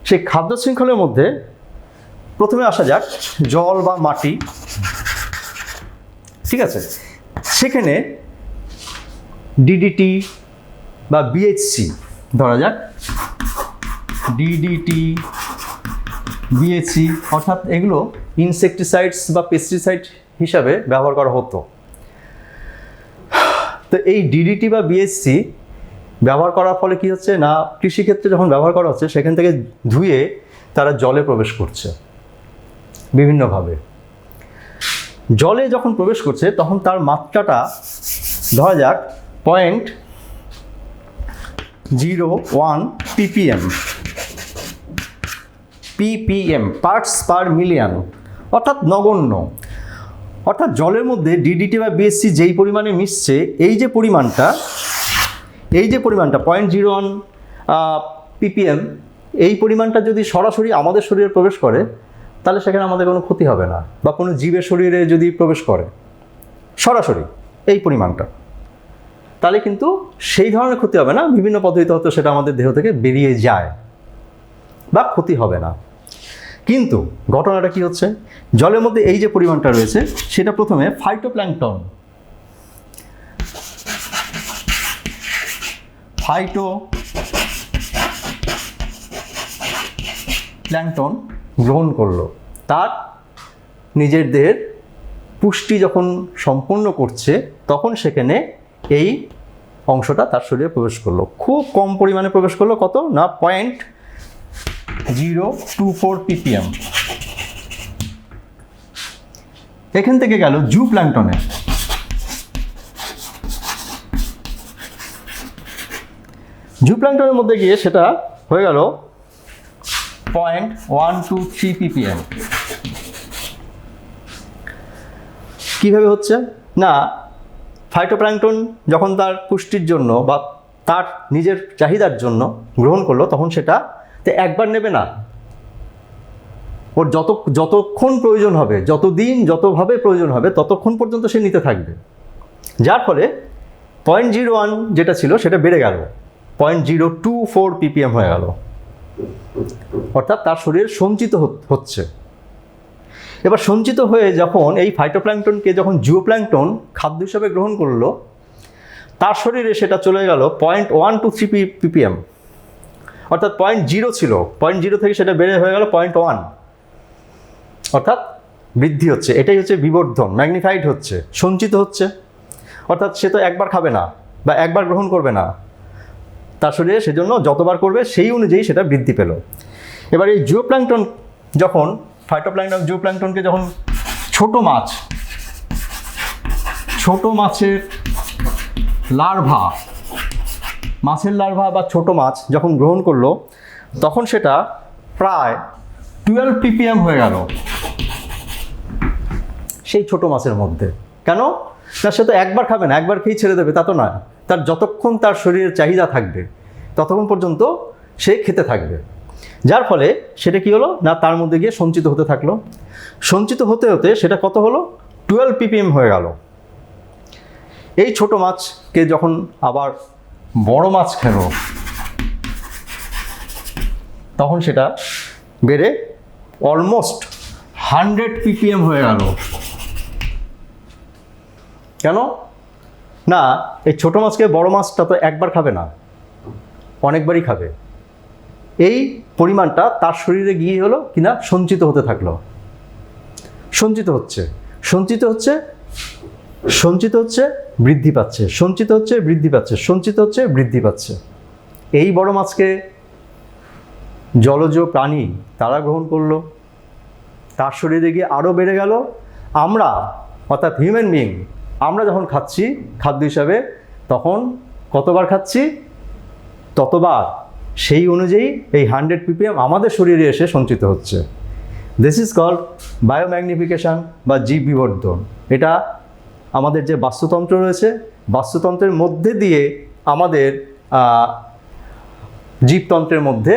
সেই খাদ্য শৃঙ্খলের মধ্যে প্রথমে আসা যাক জল বা মাটি, ঠিক আছে। সেখানে ডিডিটি বা বিএইচসি, ধরা যাক ডিডিটি বিএইচসি, অর্থাৎ এগুলো ইনসেকটিসাইডস বা পেস্টিসাইড হিসাবে ব্যবহার করা হতো। তো এই ডিডিটি বা বিএইচসি ব্যবহার করার ফলে কি হচ্ছে না, কৃষিক্ষেত্রে যখন ব্যবহার করা হচ্ছে সেখান থেকে ধুয়ে তারা জলে প্রবেশ করছে বিভিন্নভাবে। জলে যখন প্রবেশ করছে তখন তার মাত্রাটা ধরা যাক 0.01 ppm পার্টস পার মিলিয়ন, অর্থাৎ নগণ্য। অর্থাৎ জলের মধ্যে ডিডিটি বা বিএসসি যেই পরিমাণে মিশছে, এই যে পরিমাণটা 0.01 ppm, এই পরিমাণটা যদি সরাসরি আমাদের শরীরে প্রবেশ করে তাহলে সেখানে আমাদের কোনো ক্ষতি হবে না, বা কোনো জীবের শরীরে যদি প্রবেশ করে সরাসরি এই পরিমাণটা, তাহলে কিন্তু সেই ধরনের ক্ষতি হবে না। বিভিন্ন পদ্ধতিতে হয়তো সেটা আমাদের দেহ থেকে বেরিয়ে যায় বা ক্ষতি হবে না। কিন্তু ঘটনাটা কি হচ্ছে, জলের মধ্যে এই যে পরিমাণটা রয়েছে সেটা প্রথমে ফাইটোপ্ল্যাঙ্কটন গ্রহণ করলো। তার নিজের দেহের পুষ্টি যখন সম্পূর্ণ করছে তখন সেখানে এই অংশটা তার শরীরে প্রবেশ করলো। খুব কম পরিমাণে প্রবেশ করলো, কত না 0.024 ppm। এখান থেকে গেল জুপ্ল্যাঙ্কটনে। জুপ্ল্যাঙ্কটনের মধ্যে গিয়ে সেটা হয়ে গেল 0.123 ppm। কিভাবে হচ্ছে না, ফাইটোপ্ল্যাঙ্কটন যখন তার পুষ্টির জন্য বা তার নিজের চাহিদার জন্য গ্রহণ করলো তখন সেটা একবার নেবে না, ওর যতক্ষণ প্রয়োজন হবে, যতদিন যতভাবে প্রয়োজন হবে ততক্ষণ পর্যন্ত সে নিতে থাকবে। যার ফলে 0.01 যেটা ছিল সেটা বেড়ে গেল, 0.024 ppm হয়ে গেল, অর্থাৎ তার শরীরে সঞ্চিত হচ্ছে। এবার সঞ্চিত হয়ে যখন এই ফাইটোপ্ল্যাঙ্কটনকে যখন জিওপ্ল্যাঙ্কটন খাদ্য হিসাবে গ্রহণ করলো, তার শরীরে সেটা চলে গেল 0.123 ppm, অর্থাৎ 0.0 ছিল, 0.0 থেকে সেটা বেড়ে হয়ে গেল 0.1, অর্থাৎ বৃদ্ধি হচ্ছে। এটাই হচ্ছে বিবর্ধন, ম্যাগনিফাইড হচ্ছে, সঞ্চিত হচ্ছে। অর্থাৎ সে তো একবার খাবে না বা একবার গ্রহণ করবে না, তার শরীরে সেজন্য যতবার করবে সেই অনুযায়ী সেটা বৃদ্ধি পেল। এবার এই জিওপ্ল্যাঙ্কটন যখন ফাইটোপ্ল্যাঙ্কটন জিওপ্ল্যাঙ্কটনকে যখন ছোট মাছের লার্ভা বা ছোট মাছ যখন গ্রহণ করলো, তখন সেটা প্রায় 12 ppm হয়ে গেল সেই ছোট মাছের মধ্যে। কেন না, সে তো একবার খাবে না, একবার খেয়েই ছেড়ে দেবে তা তো নয়। তার যতক্ষণ তার শরীরের চাহিদা থাকবে ততক্ষণ পর্যন্ত সে খেতে থাকবে। যার ফলে সেটা কি হলো না, তার মধ্যে গিয়ে সঞ্চিত হতে থাকলো। সঞ্চিত হতে হতে সেটা কত হলো, 12 ppm হয়ে গেল। এই ছোট মাছকে যখন আবার বড় মাছ খেলো, তখন সেটা বেড়ে অলমোস্ট 100 ppm হয়ে গেল। কেন না, এই ছোট মাছকে বড় মাছটা তো একবার খাবে না, অনেকবারই খাবে। এই পরিমাণটা তার শরীরে গিয়ে হলো কিনা সঞ্চিত হতে থাকলো, সঞ্চিত হচ্ছে বৃদ্ধি পাচ্ছে, সঞ্চিত হচ্ছে বৃদ্ধি পাচ্ছে। এই বড় মাছকে জলজ প্রাণী তারা গ্রহণ করলো, তার শরীরে গিয়ে আরও বেড়ে গেল। আমরা অর্থাৎ হিউম্যান বিইং, আমরা যখন খাচ্ছি খাদ্য হিসাবে, তখন কতবার খাচ্ছি ততবার সেই অনুযায়ী এই 100 ppm আমাদের শরীরে এসে সঞ্চিত হচ্ছে। দিস ইজ কল্ড বায়োম্যাগনিফিকেশন বা জীব বিবর্ধন। এটা আমাদের যে বাস্তুতন্ত্র রয়েছে, বাস্তুতন্ত্রের মধ্যে দিয়ে আমাদের জীবতন্ত্রের মধ্যে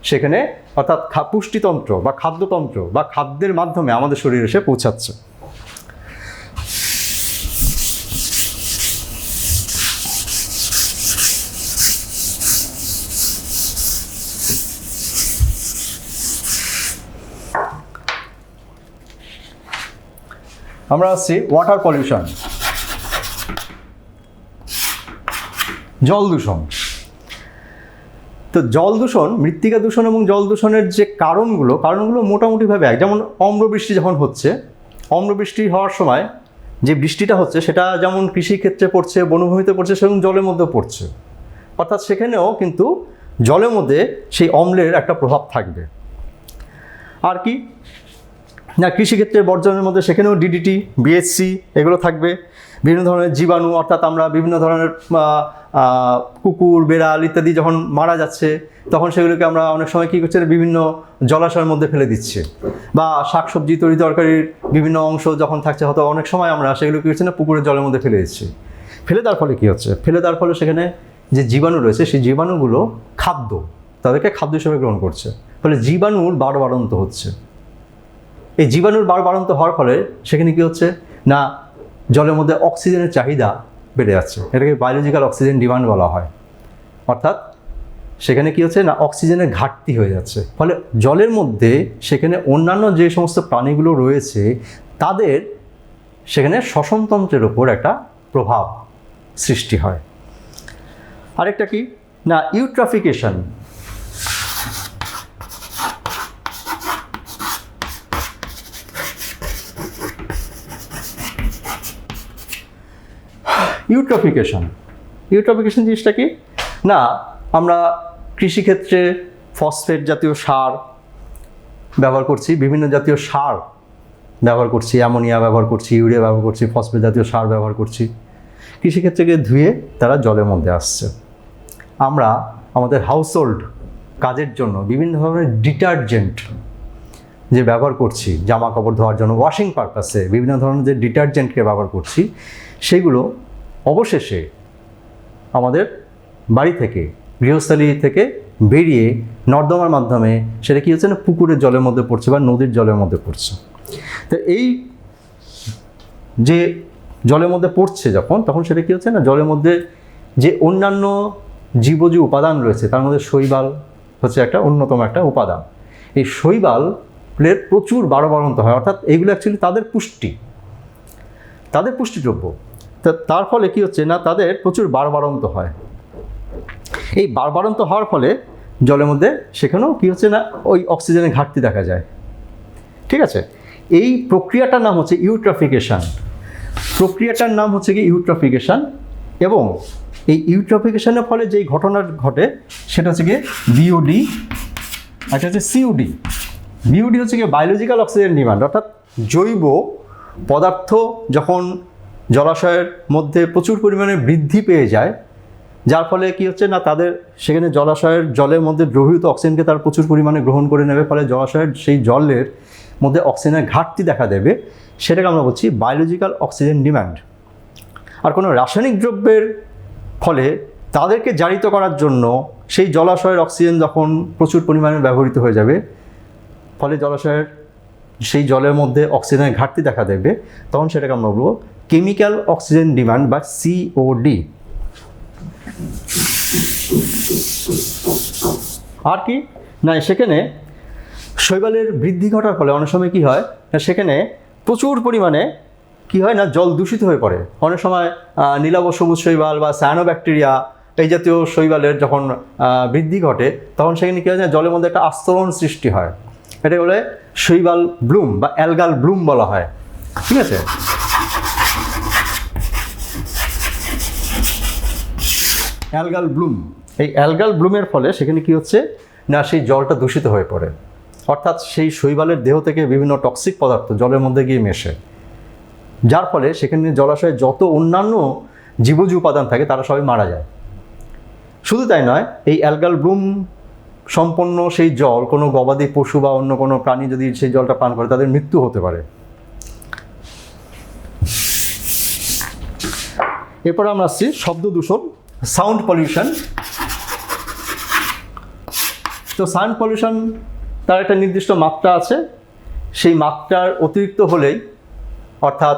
সেখানে অর্থাৎ পুষ্টিতন্ত্র বা খাদ্যতন্ত্র বা খাদ্যের মাধ্যমে আমাদের শরীরে এসে পৌঁছাচ্ছে। আমরা আসছি ওয়াটার পলিউশন, জল দূষণ। তো জল দূষণ, মৃত্তিকা দূষণ এবং জল দূষণের যে কারণগুলো মোটামুটিভাবে এক। যেমন অম্লবৃষ্টি যখন হচ্ছে, অম্লবৃষ্টি হওয়ার সময় যে বৃষ্টিটা হচ্ছে সেটা যেমন কৃষিক্ষেত্রে পড়ছে, বনভূমিতে পড়ছে, সেরকম জলের মধ্যেও পড়ছে। অর্থাৎ সেখানেও কিন্তু জলের মধ্যে সেই অম্লের একটা প্রভাব থাকবে। আর কি না, কৃষিক্ষেত্রে বর্জনের মধ্যে সেখানেও ডিডিটি, বিএসসি এগুলো থাকবে। বিভিন্ন ধরনের জীবাণু, অর্থাৎ আমরা বিভিন্ন ধরনের কুকুর, বেড়াল ইত্যাদি যখন মারা যাচ্ছে, তখন সেগুলোকে আমরা অনেক সময় কী করছি, বিভিন্ন জলাশয়ের মধ্যে ফেলে দিচ্ছে। বা শাকসবজি, তরি তরকারির বিভিন্ন অংশ যখন থাকছে, হয়তো অনেক সময় আমরা সেগুলো কী করছি না, পুকুরের জলের মধ্যে ফেলে দিচ্ছি। ফেলে দেওয়ার ফলে কী হচ্ছে, ফেলে দেওয়ার ফলে সেখানে যে জীবাণু রয়েছে, সেই জীবাণুগুলো তাদেরকে খাদ্য হিসেবে গ্রহণ করছে। ফলে জীবাণুর বাড়ন্ত হচ্ছে। এই জীবাণুর বাড়ন্ত হওয়ার ফলে সেখানে কী হচ্ছে না, জলের মধ্যে অক্সিজেনের চাহিদা বেড়ে যাচ্ছে। এটাকে বায়োলজিক্যাল অক্সিজেন ডিমান্ড বলা হয়। অর্থাৎ সেখানে কী হচ্ছে না, অক্সিজেনের ঘাটতি হয়ে যাচ্ছে। ফলে জলের মধ্যে সেখানে অন্যান্য যে সমস্ত প্রাণীগুলো রয়েছে, তাদের সেখানে শ্বসনতন্ত্রের ওপর একটা প্রভাব সৃষ্টি হয়। আরেকটা কি না, ইউট্রফিকেশন। ইউট্রফিকেশন জিনিসটা কি না, আমরা কৃষিক্ষেত্রে ফসফেট জাতীয় সার ব্যবহার করছি, বিভিন্ন জাতীয় সার ব্যবহার করছি, অ্যামোনিয়া ব্যবহার করছি, ইউরিয়া ব্যবহার করছি, ফসফেট জাতীয় সার ব্যবহার করছি। কৃষিক্ষেত্রকে ধুয়ে তারা জলের মধ্যে আসছে। আমরা আমাদের হাউসহোল্ড কাজের জন্য বিভিন্ন ধরনের ডিটারজেন্ট যে ব্যবহার করছি, জামা কাপড় ধোয়ার জন্য ওয়াশিং পারপাসে বিভিন্ন ধরনের যে ডিটারজেন্টকে ব্যবহার করছি, সেগুলো অবশেষে আমাদের বাড়ি থেকে, গৃহস্থালী থেকে বেরিয়ে নর্দমার মাধ্যমে সেটা কী হচ্ছে না, পুকুরের জলের মধ্যে পড়ছে বা নদীর জলের মধ্যে পড়ছে। তো এই যে জলের মধ্যে পড়ছে যখন, তখন সেটা কী হচ্ছে না, জলের মধ্যে যে অন্যান্য জীবজ উপাদান রয়েছে, তার মধ্যে শৈবাল হচ্ছে একটা অন্যতম একটা উপাদান। এই শৈবাল জলের প্রচুর বাড়ন্ত হয়, অর্থাৎ এইগুলো অ্যাকচুয়ালি তাদের পুষ্টিদ্রব্য। তার ফলে কি হচ্ছে না, তাদের প্রচুর বাড়ন্ত হয়। এই বাড়ন্ত হওয়ার ফলে জলের মধ্যে সেখানেও কি হচ্ছে না, ওই অক্সিজেনের ঘাটতি দেখা যায়। ঠিক আছে, এই প্রক্রিয়াটার নাম হচ্ছে ইউট্রফিকেশন। এবং এই ইউট্রফিকেশনের ফলে যেই ঘটনা ঘটে সেটা হচ্ছে গিয়ে বিওডি, একটা হচ্ছে সিওডি। বিওডি হচ্ছে গিয়ে বায়োলজিক্যাল অক্সিজেন ডিমান্ড, অর্থাৎ জৈব পদার্থ যখন জলাশয়ের মধ্যে প্রচুর পরিমাণে বৃদ্ধি পেয়ে যায়, যার ফলে কি হচ্ছে না, তাদের সেখানে জলাশয়ের জলের মধ্যে দ্রবীভূত অক্সিজেনকে তারা প্রচুর পরিমাণে গ্রহণ করে নেবে, ফলে জলাশয়ের সেই জলের মধ্যে অক্সিজেনের ঘাটতি দেখা দেবে। সেটাকে আমরা বলছি বায়োলজিক্যাল অক্সিজেন ডিমান্ড। আর কোনো রাসায়নিক দ্রব্যের ফলে তাদেরকে জারিত করার জন্য সেই জলাশয়ের অক্সিজেন যখন প্রচুর পরিমাণে ব্যবহৃত হয়ে যাবে, ফলে জলাশয়ের সেই জলের মধ্যে অক্সিজেনের ঘাটতি দেখা দেবে, তখন সেটাকে আমরা বলবো কেমিক্যাল অক্সিজেন ডিমান্ড বা সিওডি। আর কি না, সেখানে শৈবালের বৃদ্ধি ঘটার ফলে অনেক সময় কি হয় না, সেখানে প্রচুর পরিমাণে কি হয় না, জল দূষিত হয়ে পড়ে। অনেক সময় নীলাভ সবুজ শৈবাল বা সায়ানোব্যাকটেরিয়া এই জাতীয় শৈবালের যখন বৃদ্ধি ঘটে, তখন সেখানে কী হয় না, জলের মধ্যে একটা আস্তরণ সৃষ্টি হয়। এটা বলে শৈবাল ব্লুম বা অ্যালগাল ব্লুম বলা হয়। ঠিক আছে, অ্যালগাল ব্লুম। এই অ্যালগাল ব্লুমের ফলে সেখানে কি হচ্ছে না, সেই জলটা দূষিত হয়ে পড়ে, অর্থাৎ সেই শৈবালের দেহ থেকে বিভিন্ন টক্সিক পদার্থ জলের মধ্যে গিয়ে মেশে, যার ফলে সেখানে জলাশয়ে যত অন্যান্য জীবজ উপাদান থাকে তারা সবাই মারা যায়। শুধু তাই নয়, এই অ্যালগাল ব্লুম সম্পন্ন সেই জল কোনো গবাদি পশু বা অন্য কোনো প্রাণী যদি সেই জলটা পান করে, তাদের মৃত্যু হতে পারে। এরপর আমরা আসছি শব্দ দূষণ, সাউন্ড পলিউশন। তো সাউন্ড পলিউশন তার একটা নির্দিষ্ট মাত্রা আছে, সেই মাত্রার অতিরিক্ত হলেই, অর্থাৎ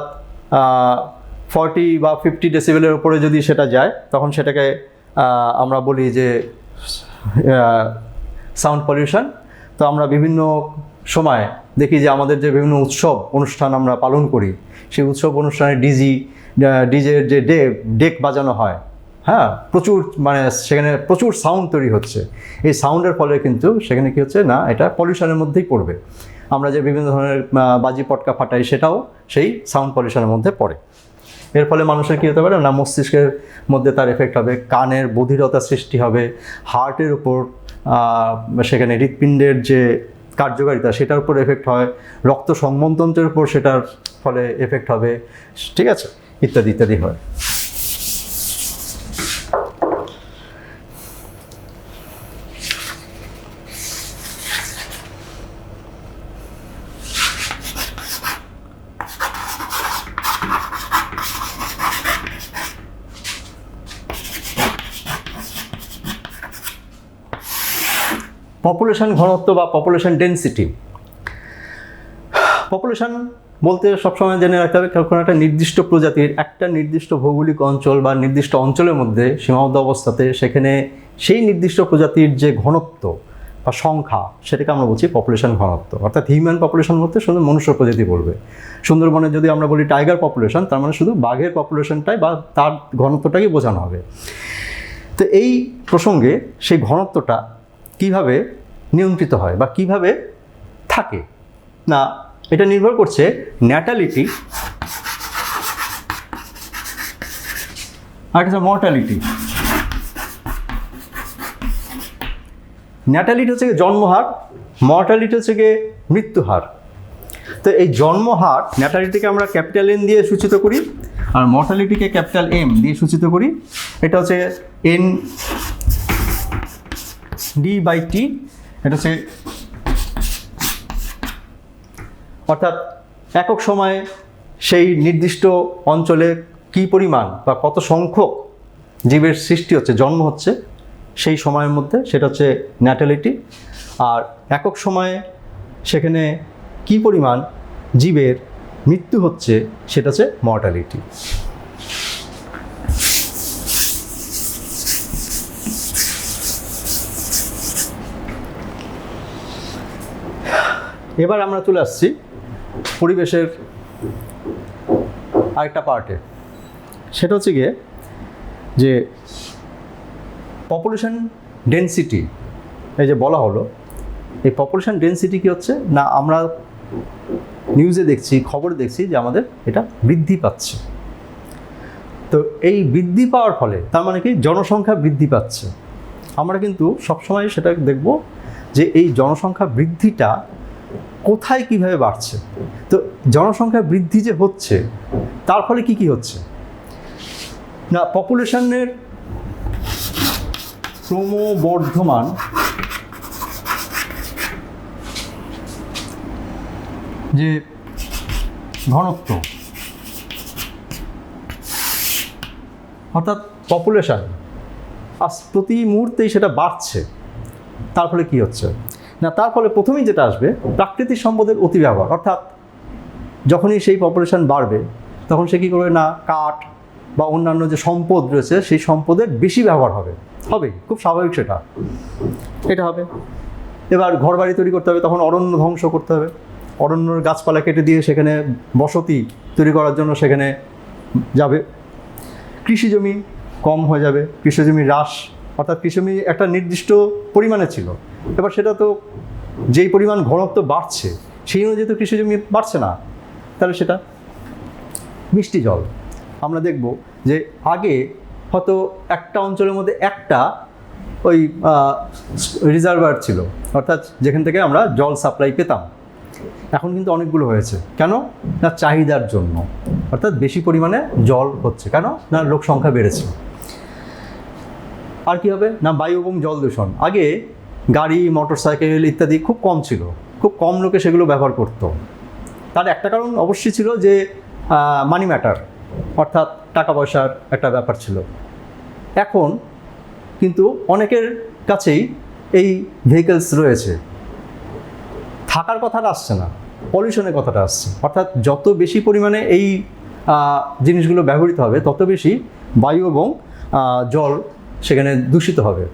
40 বা 50 ডেসিবেলের উপরে যদি সেটা যায়, তখন সেটাকে আমরা বলি যে সাউন্ড পলিউশন। তো আমরা বিভিন্ন সময় দেখি যে আমাদের যে বিভিন্ন উৎসব অনুষ্ঠান আমরা পালন করি, সেই উৎসব অনুষ্ঠানে ডিজের যে ডেক বাজানো হয়, হ্যাঁ, প্রচুর মানে সেখানে প্রচুর সাউন্ড তৈরি হচ্ছে। এই সাউন্ডের ফলে কিন্তু সেখানে কী হচ্ছে না, এটা পলিউশনের মধ্যেই পড়বে। আমরা যে বিভিন্ন ধরনের বাজি পটকা ফাটাই, সেটাও সেই সাউন্ড পলিউশনের মধ্যে পড়ে। এর ফলে মানুষের কী হতে পারে না, মস্তিষ্কের মধ্যে তার এফেক্ট হবে, কানের বধিরতা সৃষ্টি হবে, হার্টের উপর সেখানে হৃৎপিণ্ডের যে কার্যকারিতা সেটার উপর এফেক্ট হয়, রক্ত সংবহনতন্ত্রের উপর সেটার ফলে এফেক্ট হবে, ঠিক আছে, ইত্যাদি ইত্যাদি হয়। পপুলেশন ঘনত্ব বা পপুলেশন ডেন্সিটি। পপুলেশন বলতে সবসময় জেনে রাখতে হবে, কোনো একটা নির্দিষ্ট প্রজাতির একটা নির্দিষ্ট ভৌগোলিক অঞ্চল বা নির্দিষ্ট অঞ্চলের মধ্যে সীমাবদ্ধ অবস্থাতে সেখানে সেই নির্দিষ্ট প্রজাতির যে ঘনত্ব বা সংখ্যা, সেটাকে আমরা বলছি পপুলেশন ঘনত্ব। অর্থাৎ হিউম্যান পপুলেশন বলতে শুধু মনুষ্য প্রজাতি বলবে। সুন্দরবনে যদি আমরা বলি টাইগার পপুলেশন, তার মানে শুধু বাঘের পপুলেশনটাই বা তার ঘনত্বটাকে বোঝানো হবে। তো এই প্রসঙ্গে সেই ঘনত্বটা কিভাবে নিয়ন্ত্রিত হয় বা কিভাবে থাকে না, এটা নির্ভর করছে ন্যাটালিটি আর একটা মর্টালিটি। ন্যাটালিটি হচ্ছে গিয়ে জন্মহার, মর্টালিটি হচ্ছে গিয়ে মৃত্যুহার। তো এই জন্মহার, ন্যাটালিটিকে আমরা ক্যাপিটাল এন দিয়ে সূচিত করি আর মর্টালিটিকে ক্যাপিটাল এম দিয়ে সূচিত করি। এটা হচ্ছে এন ডি বাই টি, এটা হচ্ছে অর্থাৎ একক সময়ে সেই নির্দিষ্ট অঞ্চলে কী পরিমাণ বা কত সংখ্যক জীবের সৃষ্টি হচ্ছে, জন্ম হচ্ছে সেই সময়ের মধ্যে, সেটা হচ্ছে ন্যাটালিটি। আর একক সময়ে সেখানে কী পরিমাণ জীবের মৃত্যু হচ্ছে, সেটা হচ্ছে মর্টালিটি। এবার আমরা চলে আসছি পরিবেশের আরেকটা পার্টে। সেটা হচ্ছে গিয়ে যে পপুলেশন ডেনসিটি, এই যে বলা হলো, এই পপুলেশন ডেনসিটি কী হচ্ছে না, আমরা নিউজে দেখছি, খবরে দেখছি যে আমাদের এটা বৃদ্ধি পাচ্ছে। তো এই বৃদ্ধি পাওয়ার ফলে তার মানে কি জনসংখ্যা বৃদ্ধি পাচ্ছে। আমরা কিন্তু সবসময় সেটা দেখব যে এই জনসংখ্যা বৃদ্ধিটা কোথায় কিভাবে বাড়ছে। তো জনসংখ্যা বৃদ্ধি যে হচ্ছে তার ফলে কি হচ্ছে না, পপুলেশনের ক্রমবর্ধমান যে ঘনত্ব, অর্থাৎ পপুলেশন আজ প্রতি মুহূর্তেই সেটা বাড়ছে। তার ফলে কী হচ্ছে না, তার ফলে প্রথমেই যেটা আসবে প্রাকৃতিক সম্পদের অতিব্যবহার। অর্থাৎ যখনই সেই পপুলেশন বাড়বে তখন সে কী করবে না, কাঠ বা অন্যান্য যে সম্পদ রয়েছে সেই সম্পদের বেশি ব্যবহার হবে, খুব স্বাভাবিক এটা হবে। এবার ঘর বাড়ি তৈরি করতে হবে, তখন অরণ্য ধ্বংস করতে হবে, অরণ্যর গাছপালা কেটে দিয়ে সেখানে বসতি তৈরি করার জন্য সেখানে যাবে। কৃষি জমি কম হয়ে যাবে, কৃষি জমি হ্রাস, অর্থাৎ কৃষি জমি একটা নির্দিষ্ট পরিমাণে ছিল, এবার সেটা তো যেই পরিমাণ ঘনত্ব বাড়ছে সেই অনুযায়ী তো কৃষি জমি বাড়ছে না, তাহলে সেটা মিষ্টি জল। আমরা দেখব যে আগে হয়তো একটা অঞ্চলের মধ্যে একটা ওই রিজার্ভার ছিল, অর্থাৎ যেখান থেকে আমরা জল সাপ্লাই পেতাম। এখন কিন্তু অনেকগুলো হয়েছে, কেন না চাহিদার জন্য, অর্থাৎ বেশি পরিমাণে জল হচ্ছে, কেন না লোক সংখ্যা বেড়েছে। আর কি হবে না, বায়ু এবং জল দূষণ। আগে গাড়ি, মোটরসাইকেল ইত্যাদি খুব কম ছিল, খুব কম লোকে সেগুলো ব্যবহার করতো। তার একটা কারণ অবশ্যই ছিল যে মানি ম্যাটার, অর্থাৎ টাকা পয়সার একটা ব্যাপার ছিল। এখন কিন্তু অনেকের কাছেই এই ভেহিকেলস রয়েছে, থাকার কথাটা আসছে না, পলিউশনের কথাটা আসছে। অর্থাৎ যত বেশি পরিমাণে এই জিনিসগুলো ব্যবহৃত হবে তত বেশি বায়ু এবং জল সেখানে দূষিত হবে।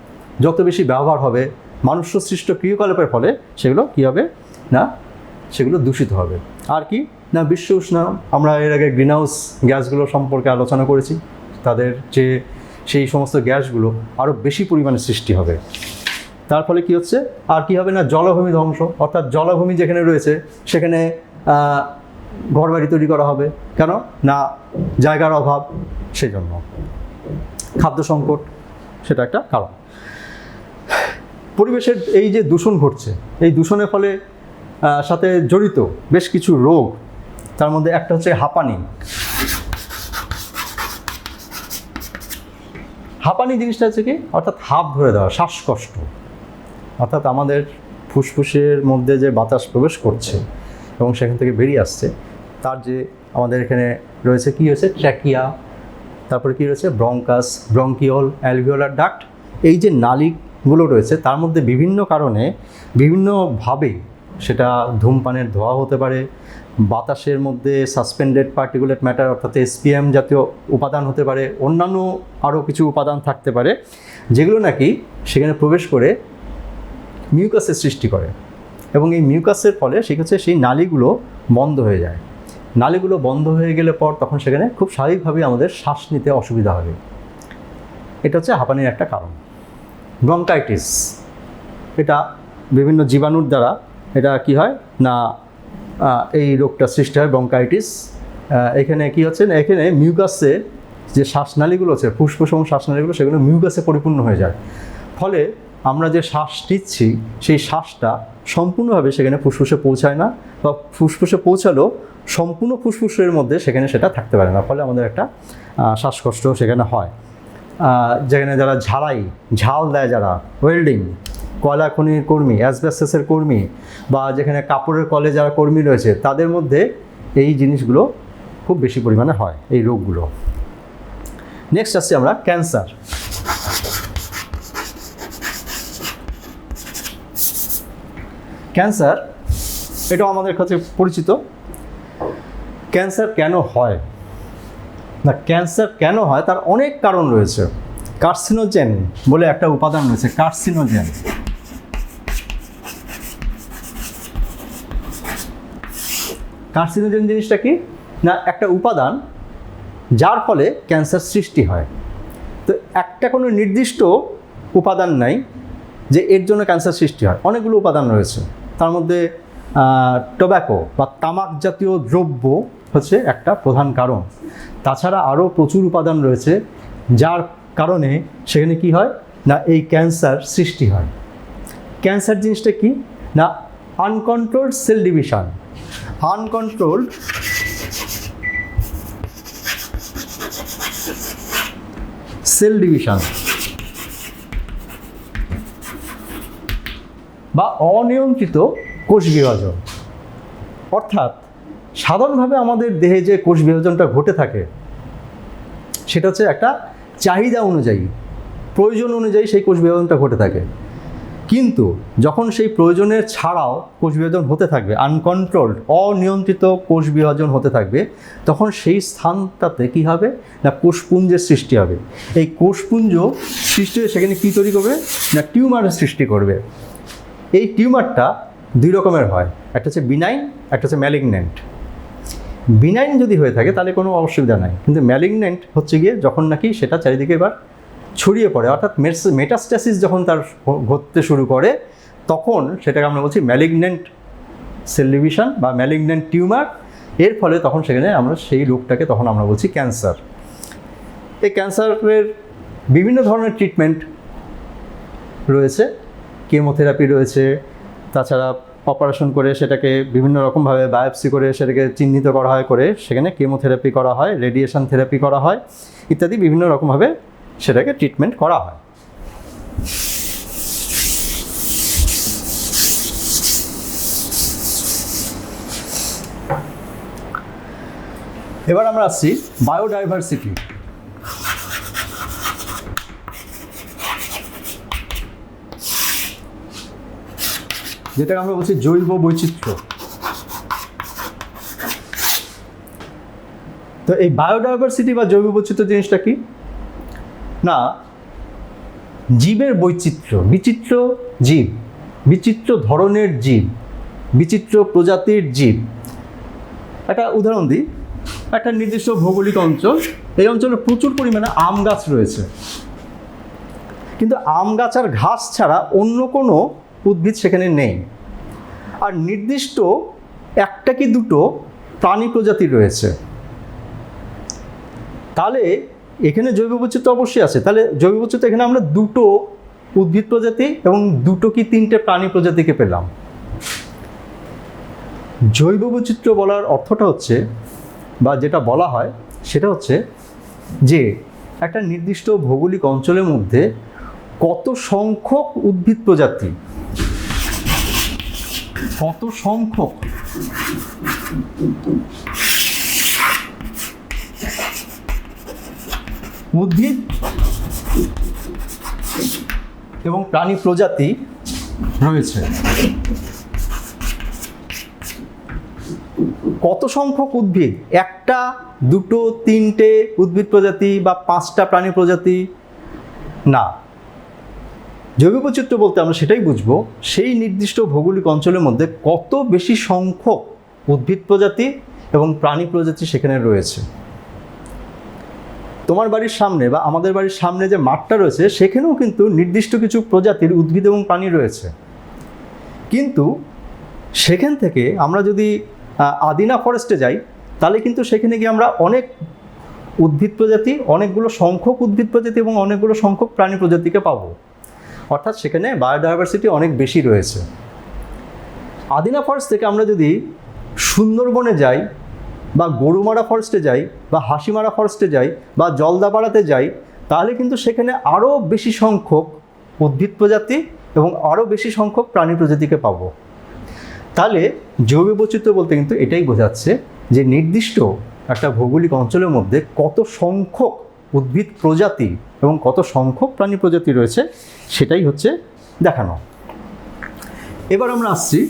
যত বেশি ব্যবহার হবে মানুষ্য সৃষ্ট ক্রিয়াকলাপের ফলে সেগুলো কী হবে না, সেগুলো দূষিত হবে। আর কি না, বিশ্ব উষ্ণায়ন, আমরা এর আগে গ্রিন হাউস গ্যাসগুলো সম্পর্কে আলোচনা করেছি, তাদের যে সেই সমস্ত গ্যাসগুলো আরও বেশি পরিমাণে সৃষ্টি হবে। তার ফলে কী হচ্ছে, আর কি হবে না, জলাভূমি ধ্বংস, অর্থাৎ জলাভূমি যেখানে রয়েছে সেখানে ঘরবাড়ি তৈরি করা হবে, কেন না জায়গার অভাব, সেই জন্য খাদ্য সংকট, সেটা একটা কারণ। পরিবেশের এই যে দূষণ ঘটছে, এই দূষণের ফলে সাথে জড়িত বেশ কিছু রোগ, তার মধ্যে একটা হচ্ছে হাঁপানি। হাঁপানি জিনিসটা হচ্ছে কি, অর্থাৎ হাঁপ ধরে দেওয়া, শ্বাসকষ্ট, অর্থাৎ আমাদের ফুসফুসের মধ্যে যে বাতাস প্রবেশ করছে এবং সেখান থেকে বেরিয়ে আসছে, তার যে আমাদের এখানে রয়েছে কি রয়েছে, ট্র্যাকিয়া, তারপরে কি রয়েছে ব্রঙ্কাস, ব্রঙ্কিওল, অ্যালভিওলার ডাক্ট, এই যে নালীগুলো রয়েছে তার মধ্যে বিভিন্ন কারণে বিভিন্নভাবে, সেটা ধূমপানের ধোঁয়া হতে পারে, বাতাসের মধ্যে সাসপেন্ডেড পার্টিকুলেট ম্যাটার অর্থাৎ এসপিএম জাতীয় উপাদান হতে পারে, অন্যান্য আরও কিছু উপাদান থাকতে পারে, যেগুলো নাকি সেখানে প্রবেশ করে মিউকাসের সৃষ্টি করে। এবং এই মিউকাসের ফলে সেই নালীগুলো বন্ধ হয়ে যায়। নালীগুলো বন্ধ হয়ে গেলে পর তখন সেখানে খুব স্বাভাবিকভাবেই আমাদের শ্বাস নিতে অসুবিধা হবে। এটা হচ্ছে হাঁপানির একটা কারণ। ব্রঙ্কাইটিস, এটা বিভিন্ন জীবাণুর দ্বারা এটা কি হয় না, এই রোগটা সৃষ্টি হয়, ব্রঙ্কাইটিস। এখানে কি হচ্ছে না, এখানে মিউকাসে যে শ্বাসনালীগুলো আছে, ফুসফুস এবং শ্বাসনালীগুলো, সেগুলো মিউকাসে পরিপূর্ণ হয়ে যায়। ফলে আমরা যে শ্বাস নিচ্ছি সেই শ্বাসটা সম্পূর্ণভাবে সেখানে ফুসফুসে পৌঁছায় না, বা ফুসফুসে পৌঁছালেও সম্পূর্ণ ফুসফুসের মধ্যে সেখানে সেটা থাকতে পারে না। ফলে আমাদের একটা শ্বাসকষ্ট সেখানে হয়। যেখানে যারা ঝাল দেয়, যারা ওয়েল্ডিং, কয়লা খনির কর্মী, অ্যাসবেস্টসের কর্মী, বা যেখানে কাপড়ের কলে যারা কর্মী রয়েছে, তাদের মধ্যে এই জিনিসগুলো খুব বেশি পরিমাণে হয়, এই রোগগুলো। নেক্সট আসছি আমরা ক্যান্সার। ক্যান্সার এটাও আমাদের কাছে পরিচিত। ক্যান্সার কেন হয় না, ক্যান্সার কেন হয় তার অনেক কারণ রয়েছে। কার্সিনোজেন বলে একটা উপাদান রয়েছে, কার্সিনোজেন। কার্সিনোজেন জিনিসটা কি না একটা উপাদান যার ফলে ক্যান্সার সৃষ্টি হয়। তো একটা কোনো নির্দিষ্ট উপাদান নাই যে এর জন্য ক্যান্সার সৃষ্টি হয়, অনেকগুলো উপাদান রয়েছে। তার মধ্যে টোব্যাকো বা তামাক জাতীয় দ্রব্য হচ্ছে একটা প্রধান কারণ। তাছাড়া আরও প্রচুর উপাদান রয়েছে যার কারণে সেখানে কি হয় না এই ক্যান্সার সৃষ্টি হয়। ক্যান্সার জিনিসটা কি না uncontrolled cell division. Uncontrolled cell division বা অনিয়ন্ত্রিত কোষ বিভাজন। অর্থাৎ সাধারণভাবে আমাদের দেহে যে কোষ বিভাজনটা ঘটে থাকে সেটা হচ্ছে একটা চাহিদা অনুযায়ী, প্রয়োজন অনুযায়ী সেই কোষ বিভাজনটা ঘটে থাকে। কিন্তু যখন সেই প্রয়োজনের ছাড়াও কোষ বিভাজন হতে থাকবে, আনকন্ট্রোলড অনিয়ন্ত্রিত কোষ বিভাজন হতে থাকবে, তখন সেই স্থানটাতে কী হবে না কোষপুঞ্জের সৃষ্টি হবে। এই কোষপুঞ্জ সৃষ্টি হয়ে সেখানে কী তৈরি করবে না টিউমারের সৃষ্টি করবে। এই টিউমারটা দুই রকমের হয়, একটা হচ্ছে বিনাইন, একটা হচ্ছে ম্যালিগন্যান্ট। বিনাইন যদি হয়ে থাকে তাহলে কোনো অসুবিধা নাই, কিন্তু ম্যালিগন্যান্ট হচ্ছে গিয়ে যখন নাকি সেটা চারিদিকে এবার ছড়িয়ে পড়ে, অর্থাৎ মেটাস্ট্যাসিস যখন তার ঘটতে শুরু করে, তখন সেটাকে আমরা বলছি ম্যালিগন্যান্ট সেল ডিভিশন বা ম্যালিগন্যান্ট টিউমার। এর ফলে তখন সেখানে আমরা সেই রোগটাকে তখন আমরা বলছি ক্যান্সার। এই ক্যান্সারের বিভিন্ন ধরনের ট্রিটমেন্ট রয়েছে, কেমোথেরাপি রয়েছে, তাছাড়া অপারেশন করে সেটাকে বিভিন্ন রকমভাবে বায়োপসি করে সেটাকে চিহ্নিত করা হয়, করে সেখানে কেমোথেরাপি করা হয়, রেডিয়েশন থেরাপি করা হয় ইত্যাদি বিভিন্ন রকমভাবে সেটাকে ট্রিটমেন্ট করা হয়। এবার আমরা আসছি বায়োডাইভার্সিটি। যেটাকে আমরা বলছি জৈব বৈচিত্র্য। তো এই বায়োডাইভার্সিটি বা জৈব বৈচিত্র্য জিনিসটা কি না জীবের বৈচিত্র্য, বিচিত্র জীব, বিচিত্র ধরনের জীব, বিচিত্র প্রজাতির জীব। একটা উদাহরণ দিই, একটা নির্দিষ্ট ভৌগোলিক অঞ্চল, এই অঞ্চলে প্রচুর পরিমাণে আম গাছ রয়েছে, কিন্তু আম গাছ আর ঘাস ছাড়া অন্য কোনো উদ্ভিদ সেখানে নেই। আর নির্দিষ্ট একটা কি দুটো প্রাণী প্রজাতি রয়েছে, তাহলে এখানে জৈব বৈচিত্র্য অবশ্যই আছে। তাহলে জৈব বৈচিত্র্য এখানে আমরা দুটো উদ্ভিদ প্রজাতি এবং দুটো কি তিনটে প্রাণী প্রজাতিকে পেলাম। জৈব বৈচিত্র্য বলার অর্থটা হচ্ছে বা যেটা বলা হয় সেটা হচ্ছে যে একটা নির্দিষ্ট ভৌগোলিক অঞ্চলের মধ্যে কত সংখ্যক উদ্ভিদ প্রজাতি, কত সংখ্যক উদ্ভিদ এবং প্রাণী প্রজাতি রয়েছে, কত সংখ্যক উদ্ভিদ, একটা দুটো তিনটে উদ্ভিদ প্রজাতি বা পাঁচটা প্রাণী প্রজাতি না। জৈব বৈচিত্র্য বলতে আমরা সেটাই বুঝবো সেই নির্দিষ্ট ভৌগোলিক অঞ্চলের মধ্যে কত বেশি সংখ্যক উদ্ভিদ প্রজাতি এবং প্রাণী প্রজাতি সেখানে রয়েছে। তোমার বাড়ির সামনে বা আমাদের বাড়ির সামনে যে মাঠটা রয়েছে সেখানেও কিন্তু নির্দিষ্ট কিছু প্রজাতির উদ্ভিদ এবং প্রাণী রয়েছে, কিন্তু সেখান থেকে আমরা যদি আদিনা ফরেস্টে যাই তাহলে কিন্তু সেখানে গিয়ে আমরা অনেক উদ্ভিদ প্রজাতি, অনেকগুলো সংখ্যক উদ্ভিদ প্রজাতি এবং অনেকগুলো সংখ্যক প্রাণী প্রজাতিকে পাবো। অর্থাৎ সেখানে বায়োডাইভার্সিটি অনেক বেশি রয়েছে। আদিনা ফরেস্ট থেকে আমরা যদি সুন্দরবনে যাই বা গরুমারা ফরেস্টে যাই বা হাসিমারা ফরেস্টে যাই বা জলদাপাড়াতে যাই, তাহলে কিন্তু সেখানে আরও বেশি সংখ্যক উদ্ভিদ প্রজাতি এবং আরও বেশি সংখ্যক প্রাণী প্রজাতিকে পাবো। তাহলে জৈব বৈচিত্র্য বলতে কিন্তু এটাই বোঝাচ্ছে যে নির্দিষ্ট একটা ভৌগোলিক অঞ্চলের মধ্যে কত সংখ্যক উদ্ভিদ প্রজাতি এবং কত সংখ্যক প্রাণী প্রজাতি রয়েছে সেটাই হচ্ছে দেখানো। এবার আমরা আসছি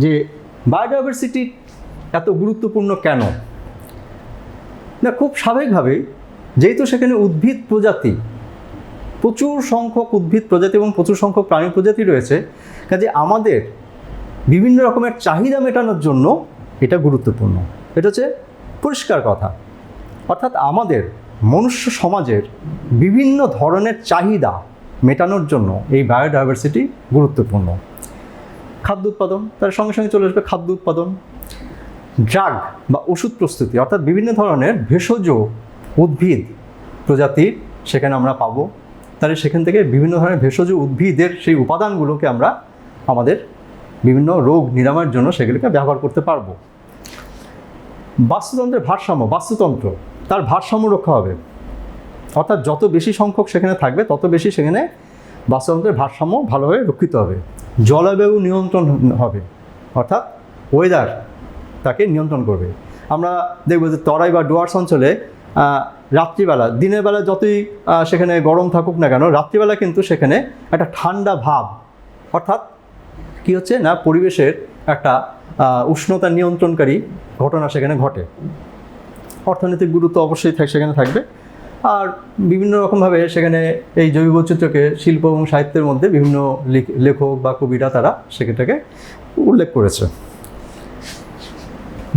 যে বায়োডাইভার্সিটি এত গুরুত্বপূর্ণ কেন না। খুব স্বাভাবিকভাবেই যেহেতু সেখানে উদ্ভিদ প্রজাতি, প্রচুর সংখ্যক উদ্ভিদ প্রজাতি এবং প্রচুর সংখ্যক প্রাণী প্রজাতি রয়েছে, কাজে আমাদের বিভিন্ন রকমের চাহিদা মেটানোর জন্য এটা গুরুত্বপূর্ণ। এটা হচ্ছে পরিষ্কার কথা। অর্থাৎ আমাদের মনুষ্য সমাজের বিভিন্ন ধরনের চাহিদা মেটানোর জন্য এই বায়োডাইভার্সিটি গুরুত্বপূর্ণ। খাদ্য উৎপাদন, তার সঙ্গে সঙ্গে চলে আসবে খাদ্য উৎপাদন। ড্রাগ বা ওষুধ প্রস্তুতি, অর্থাৎ বিভিন্ন ধরনের ভেষজ উদ্ভিদ প্রজাতির সেখানে আমরা পাবো। তাহলে সেখান থেকে বিভিন্ন ধরনের ভেষজ উদ্ভিদের সেই উপাদানগুলোকে আমরা আমাদের বিভিন্ন রোগ নিরাময়ের জন্য সেগুলোকে ব্যবহার করতে পারবো। বাস্তুতন্ত্রের ভারসাম্য, বাস্তুতন্ত্র তার ভারসাম্য রক্ষা হবে, অর্থাৎ যত বেশি সংখ্যক সেখানে থাকবে তত বেশি সেখানে বাস্তুতন্ত্রের ভারসাম্য ভালোভাবে রক্ষিত হবে। জলবায়ু নিয়ন্ত্রণ হবে, অর্থাৎ ওয়েদার তাকে নিয়ন্ত্রণ করবে। আমরা দেখব যে তরাই বা ডুয়ার্স অঞ্চলে রাত্রিবেলা, দিনের বেলা যতই সেখানে গরম থাকুক না কেন, রাত্রিবেলা কিন্তু সেখানে একটা ঠান্ডা ভাব, অর্থাৎ কী হচ্ছে না, পরিবেশের একটা উষ্ণতা নিয়ন্ত্রণকারী ঘটনা সেখানে ঘটে। অর্থনৈতিক গুরুত্ব অবশ্যই সেখানে থাকবে। আর বিভিন্ন রকমভাবে সেখানে এই জৈব বৈচিত্র্যকে শিল্প এবং সাহিত্যের মধ্যে বিভিন্ন লেখক বা কবিরা তারা সেটাকে উল্লেখ করেছে।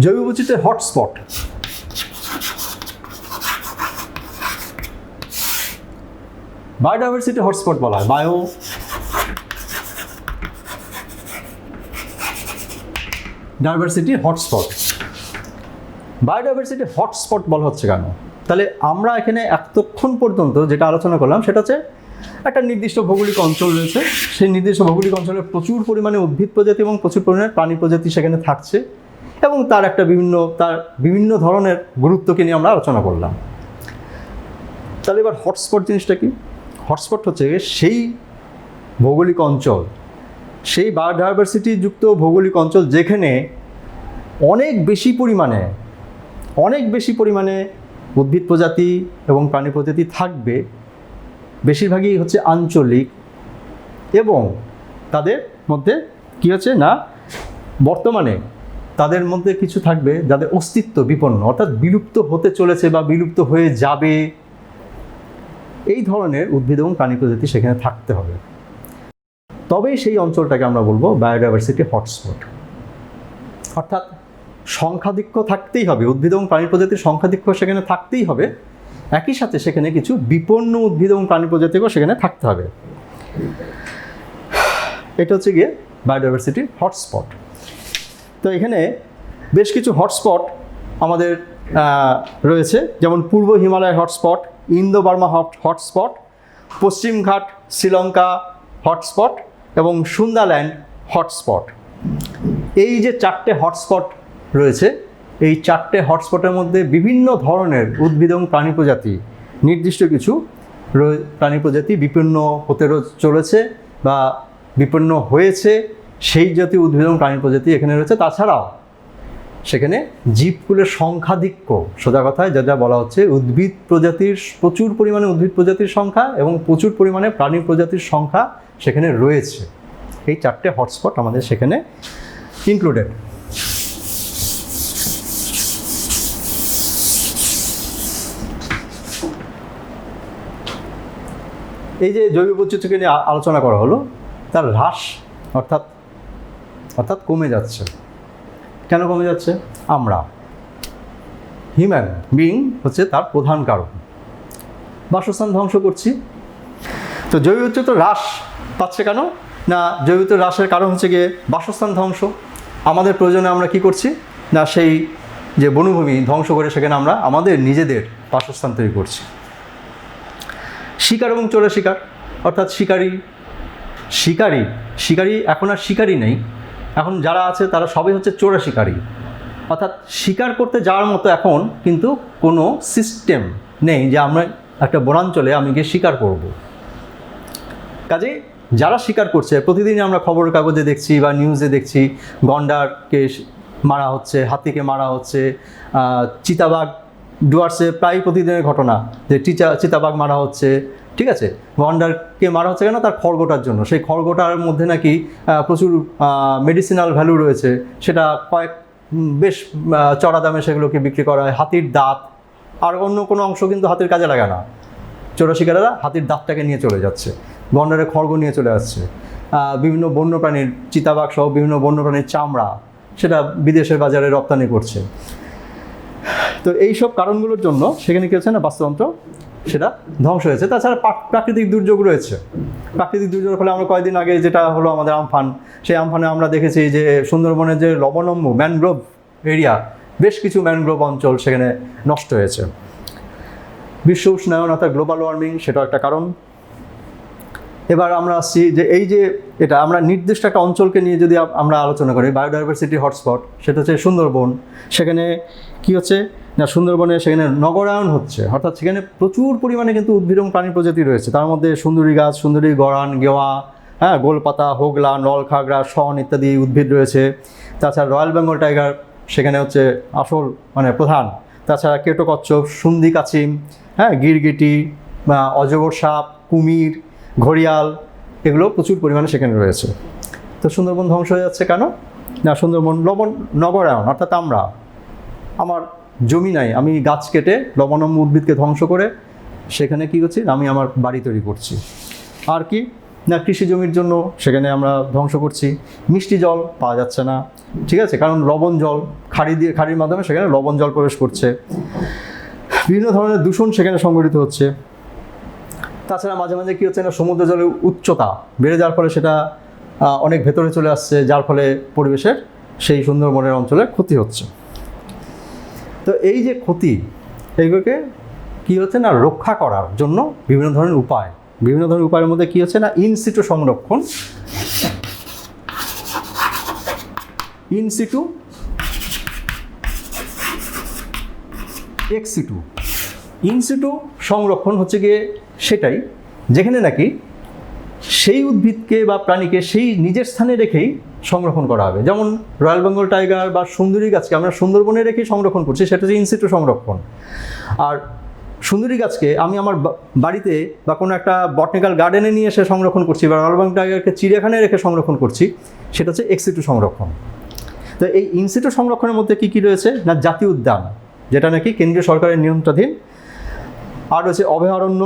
জৈব বৈচিত্র্যের হটস্পট, বায়োডাইভার্সিটি হটস্পট বলা হয়। বায়োডাইভার্সিটি হটস্পট, বায়োডাইভার্সিটি হটস্পট বলা হচ্ছে কেন? তাহলে আমরা এখানে এতক্ষণ পর্যন্ত যেটা আলোচনা করলাম সেটা হচ্ছে একটা নির্দিষ্ট ভৌগোলিক অঞ্চল রয়েছে, সেই নির্দিষ্ট ভৌগোলিক অঞ্চলে প্রচুর পরিমাণে উদ্ভিদ প্রজাতি এবং প্রচুর পরিমাণে প্রাণী প্রজাতি সেখানে থাকছে, এবং তার বিভিন্ন ধরনের গুরুত্বকে নিয়ে আমরা আলোচনা করলাম। তাহলে এবার হটস্পট জিনিসটা কি? হটস্পট হচ্ছে সেই ভৌগোলিক অঞ্চল, সেই বায়োডাইভার্সিটি যুক্ত ভৌগোলিক অঞ্চল যেখানে অনেক বেশি পরিমাণে উদ্ভিদ প্রজাতি এবং প্রাণী প্রজাতি থাকবে। বেশিরভাগই হচ্ছে আঞ্চলিক, এবং তাদের মধ্যে কী হচ্ছে না, বর্তমানে তাদের মধ্যে কিছু থাকবে যাদের অস্তিত্ব বিপন্ন, অর্থাৎ বিলুপ্ত হতে চলেছে বা বিলুপ্ত হয়ে যাবে। এই ধরনের উদ্ভিদ এবং প্রাণী প্রজাতি সেখানে থাকতে হবে, তবেই সেই অঞ্চলটাকে আমরা বলবো বায়োডাইভার্সিটি হটস্পট। অর্থাৎ সংখ্যাধিক্য থাকতেই হবে, উদ্ভিদ এবং প্রাণী প্রজাতির সংখ্যাধিক্য সেখানে থাকতেই হবে, একই সাথে সেখানে কিছু বিপন্ন উদ্ভিদ এবং প্রাণী প্রজাতিও সেখানে থাকতে হবে। এটা হচ্ছে গিয়ে বায়োডাইভার্সিটি হটস্পট। তো এখানে বেশ কিছু হটস্পট আমাদের রয়েছে, যেমন পূর্ব Himalaya hotspot, Indo Burma hotspot, পশ্চিম ঘাট শ্রীলঙ্কা হটস্পট এবং সুন্দাল্যান্ড হটস্পট। এই যে 4টে হটস্পট রয়েছে, এই 4টে হটস্পটের মধ্যে বিভিন্ন ধরনের উদ্ভিদ এবং প্রাণী প্রজাতি, নির্দিষ্ট কিছু প্রাণী প্রজাতি বিপন্ন হতে চলেছে বা বিপন্ন হয়েছে, সেই জাতীয় উদ্ভিদ এবং প্রাণী প্রজাতি এখানে রয়েছে। তাছাড়াও সেখানে জীবকুলের সংখ্যাধিক্য, সোজা কথায় যেটা বলা হচ্ছে, উদ্ভিদ প্রজাতির প্রচুর পরিমাণে উদ্ভিদ প্রজাতির সংখ্যা এবং প্রচুর পরিমাণে প্রাণী প্রজাতির সংখ্যা সেখানে রয়েছে। এই 4টে হটস্পট আমাদের সেখানে ইনক্লুডেড। এই যে জৈব বৈচিত্র্যকে নিয়ে আলোচনা করা হলো, তার হ্রাস অর্থাৎ কমে যাচ্ছে। কেন কমে যাচ্ছে? আমরা, হিউম্যান বিইং হচ্ছে তার প্রধান কারণ। বাসস্থান ধ্বংস করছি। তো জৈব বৈচিত্র্য হ্রাস পাচ্ছে কেন? না, জৈব বৈচিত্র্য হ্রাসের কারণ হচ্ছে গিয়ে বাসস্থান ধ্বংস। আমাদের প্রয়োজনে আমরা কি করছি না, সেই যে বনভূমি ধ্বংস করে সেখানে আমরা আমাদের নিজেদের বাসস্থান তৈরি করছি। শিকার এবং চোরা শিকার, অর্থাৎ শিকারি এখন আর শিকারি নেই, এখন যারা আছে তারা সবাই হচ্ছে চোরা শিকারি। অর্থাৎ শিকার করতে যাওয়ার মতো এখন কিন্তু কোনো সিস্টেম নেই যে আমরা একটা বনাঞ্চলে আমি গিয়ে শিকার করব। কাজেই যারা শিকার করছে, প্রতিদিন আমরা খবরের কাগজে দেখছি বা নিউজে দেখছি, গন্ডারকে মারা হচ্ছে, হাতিকে মারা হচ্ছে, চিতাবাঘ, ডুয়ার্সে প্রায় প্রতিদিনের ঘটনা যে চিতাবাঘ মারা হচ্ছে। ঠিক আছে, গন্ডারকে মারা হচ্ছে কেন? তার খড়গোটার জন্য। সেই খড়গোটার মধ্যে নাকি প্রচুর মেডিসিনাল ভ্যালু রয়েছে, সেটা বেশ চড়া দামে সেগুলোকে বিক্রি করা হয়। হাতির দাঁত আর অন্য কোনো অংশ কিন্তু হাতির কাজে লাগে না, চোরা শিকারেরা হাতির দাঁতটাকে নিয়ে চলে যাচ্ছে, গন্ডারের খড়গ নিয়ে চলে আসছে। বিভিন্ন বন্যপ্রাণীর চিতাবাঘ সহ বিভিন্ন বন্যপ্রাণীর চামড়া সেটা বিদেশের বাজারে রপ্তানি করছে। তো এইসব কারণগুলোর জন্য সেখানে কী হচ্ছে না, বাস্তুতন্ত্র সেটা ধ্বংস হয়েছে। তাছাড়া প্রাকৃতিক দুর্যোগ রয়েছে। প্রাকৃতিক দুর্যোগের ফলে আমরা কয়েকদিন আগে যেটা হলো আমাদের আমফান, সেই আমফানে আমরা দেখেছি যে সুন্দরবনের যে লবণম্য ম্যানগ্রোভ এরিয়া, বেশ কিছু ম্যানগ্রোভ অঞ্চল সেখানে নষ্ট হয়েছে। বিশ্ব উষ্ণায়ন অর্থাৎ গ্লোবাল ওয়ার্মিং সেটাও একটা কারণ। এবার আমরা আসছি যে এই যে এটা আমরা নির্দিষ্ট একটা অঞ্চলকে নিয়ে যদি আমরা আলোচনা করি, বায়োডাইভার্সিটি হটস্পট, সেটা হচ্ছে সুন্দরবন। সেখানে কি হচ্ছে না, সুন্দরবনে সেখানে নগরায়ন হচ্ছে, অর্থাৎ সেখানে প্রচুর পরিমাণে কিন্তু উদ্ভিদ এবং প্রাণী প্রজাতি রয়েছে। তার মধ্যে সুন্দরী গাছ, সুন্দরী গরান, গেওয়া, হ্যাঁ, গোলপাতা, হোগলা, নলখাগড়া, শন ইত্যাদি উদ্ভিদ রয়েছে। তাছাড়া রয়্যাল বেঙ্গল টাইগার সেখানে হচ্ছে আসল প্রধান। তাছাড়া কেটো কচ্ছপ, সুন্দি কাছিম, হ্যাঁ, গিরগিটি, অজগর সাপ, কুমির, ঘড়িয়াল, এগুলো প্রচুর পরিমাণে সেখানে রয়েছে। তো সুন্দরবন ধ্বংস হয়ে যাচ্ছে কেন না, সুন্দরবন নগরায়ন, অর্থাৎ আমার জমি নাই, আমি গাছ কেটে লবণম্য উদ্ভিদকে ধ্বংস করে সেখানে কী করছি, আমি আমার বাড়ি তৈরি করছি। আর কি না, কৃষি জমির জন্য সেখানে আমরা ধ্বংস করছি। মিষ্টি জল পাওয়া যাচ্ছে না, ঠিক আছে, কারণ লবণ জল খাড়ির মাধ্যমে সেখানে লবণ জল প্রবেশ করছে। বিভিন্ন ধরনের দূষণ সেখানে সংঘটিত হচ্ছে। তাছাড়া মাঝে মাঝে কী হচ্ছে না, সমুদ্র জলের উচ্চতা বেড়ে যাওয়ার ফলে সেটা অনেক ভেতরে চলে আসছে, যার ফলে পরিবেশের সেই সুন্দরবনের অঞ্চলে ক্ষতি হচ্ছে। তো এই যে ক্ষতি, এইগুলোকে কী হচ্ছে না, রক্ষা করার জন্য বিভিন্ন ধরনের উপায়ের মধ্যে কী হচ্ছে না, ইনসিটু সংরক্ষণ, ইনসিটু, এক্সিটু। ইনসিটু সংরক্ষণ হচ্ছে গিয়ে সেটাই যেখানে নাকি সেই উদ্ভিদকে বা প্রাণীকে সেই নিজের স্থানে রেখেই সংরক্ষণ করা হবে। যেমন রয়্যাল বেঙ্গল টাইগার বা সুন্দরী গাছকে আমরা সুন্দরবনে রেখেই সংরক্ষণ করছি, সেটা হচ্ছে ইনসিটু সংরক্ষণ। আর সুন্দরী গাছকে আমি আমার বাড়িতে বা কোনো একটা বটানিক্যাল গার্ডেনে নিয়ে এসে সংরক্ষণ করছি, বা রয়্যাল বেঙ্গল টাইগারকে চিড়িয়াখানায় রেখে সংরক্ষণ করছি, সেটা হচ্ছে এক্সিটু সংরক্ষণ। তো এই ইনসিটু সংরক্ষণের মধ্যে কী কী রয়েছে না, জাতীয় উদ্যান যেটা নাকি কেন্দ্রীয় সরকারের নিয়ন্ত্রণাধীন, আর রয়েছে অভয়ারণ্য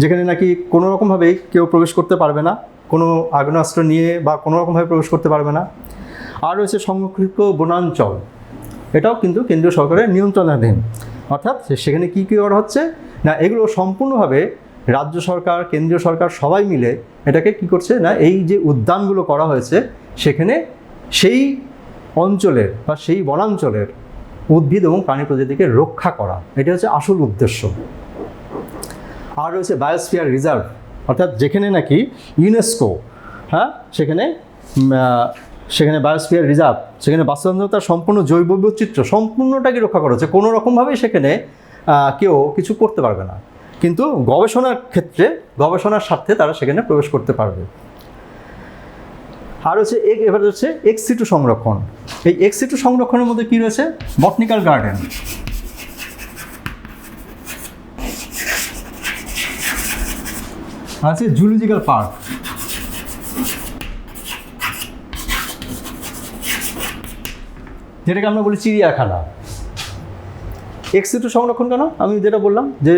যেখানে নাকি কোনো রকমভাবেই কেউ প্রবেশ করতে পারবে না, কোনো আগ্নেয়াস্ত্র নিয়ে বা কোনো রকমভাবে প্রবেশ করতে পারবে না। আর রয়েছে সংরক্ষিত বনাঞ্চল, এটাও কিন্তু কেন্দ্রীয় সরকারের নিয়ন্ত্রণাধীন। অর্থাৎ সেখানে কী কী করা হচ্ছে না, এগুলো সম্পূর্ণভাবে রাজ্য সরকার, কেন্দ্রীয় সরকার সবাই মিলে এটাকে কী করছে না, এই যে উদ্যানগুলো করা হয়েছে সেখানে সেই অঞ্চলের বা সেই বনাঞ্চলের উদ্ভিদ এবং প্রাণী প্রজাতিকে রক্ষা করা, এটা হচ্ছে আসল উদ্দেশ্য। আর রয়েছে বায়োস্ফিয়ার রিজার্ভ, অর্থাৎ যেখানে নাকি ইউনেস্কো, হ্যাঁ, সেখানে বায়োস্ফিয়ার রিজার্ভ, সেখানে বাস্তুতন্ত্রের সম্পূর্ণ জৈব বৈচিত্র্য সম্পূর্ণটাকে রক্ষা করা হচ্ছে। কোনো রকমভাবেই সেখানে কেউ কিছু করতে পারবে না, কিন্তু গবেষণার ক্ষেত্রে গবেষণার স্বার্থে তারা সেখানে প্রবেশ করতে পারবে। আর হচ্ছে এবার হচ্ছে এক্সিটু সংরক্ষণ। এই এক্সিটু সংরক্ষণের মধ্যে কী রয়েছে, বটানিক্যাল গার্ডেন, আছে জুলজিক্যাল পার্ক, যেটাকে আমরা বলি চিড়িয়াখানা। এক্সিটু সংরক্ষণ কেন, আমি যেটা বললাম যে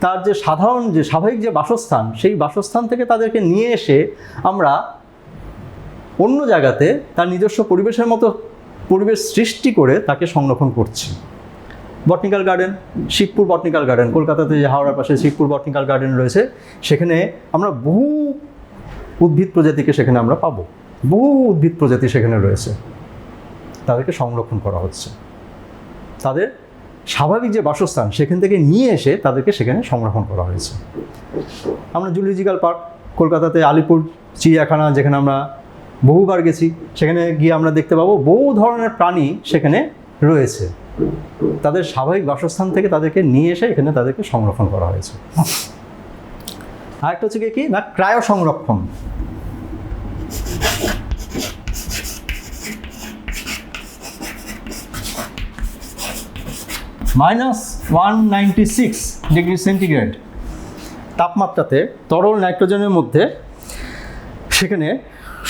তার যে সাধারণ যে স্বাভাবিক যে বাসস্থান, সেই বাসস্থান থেকে তাদেরকে নিয়ে এসে আমরা অন্য জায়গাতে তার নিজস্ব পরিবেশের মতো পরিবেশ সৃষ্টি করে তাকে সংরক্ষণ করছি। Botanical garden, Shibpur botanical garden, কলকাতাতে যে হাওড়ার পাশে শিবপুর বটানিক্যাল গার্ডেন রয়েছে, সেখানে আমরা বহু উদ্ভিদ প্রজাতিকে সেখানে আমরা পাবো। বহু উদ্ভিদ প্রজাতি সেখানে রয়েছে, তাদেরকে সংরক্ষণ করা হচ্ছে। তাদের স্বাভাবিক যে বাসস্থান সেখান থেকে নিয়ে এসে তাদেরকে সেখানে সংরক্ষণ করা হয়েছে। আমরা জুলজিক্যাল পার্ক, কলকাতাতে আলিপুর চিড়িয়াখানা, যেখানে আমরা বহুবার গেছি, সেখানে গিয়ে আমরা দেখতে পাবো বহু ধরনের প্রাণী সেখানে রয়েছে। তাদের স্বাভাবিক বাসস্থান থেকে তাদেরকে নিয়ে এসে এখানে তাদেরকে সংরক্ষণ করা হয়েছে। আরেকটা হচ্ছে কি না, ক্রায়ো সংরক্ষণ। -196 ডিগ্রি সেন্টিগ্রেড তাপমাত্রাতে তরল নাইট্রোজেনের মধ্যে সেখানে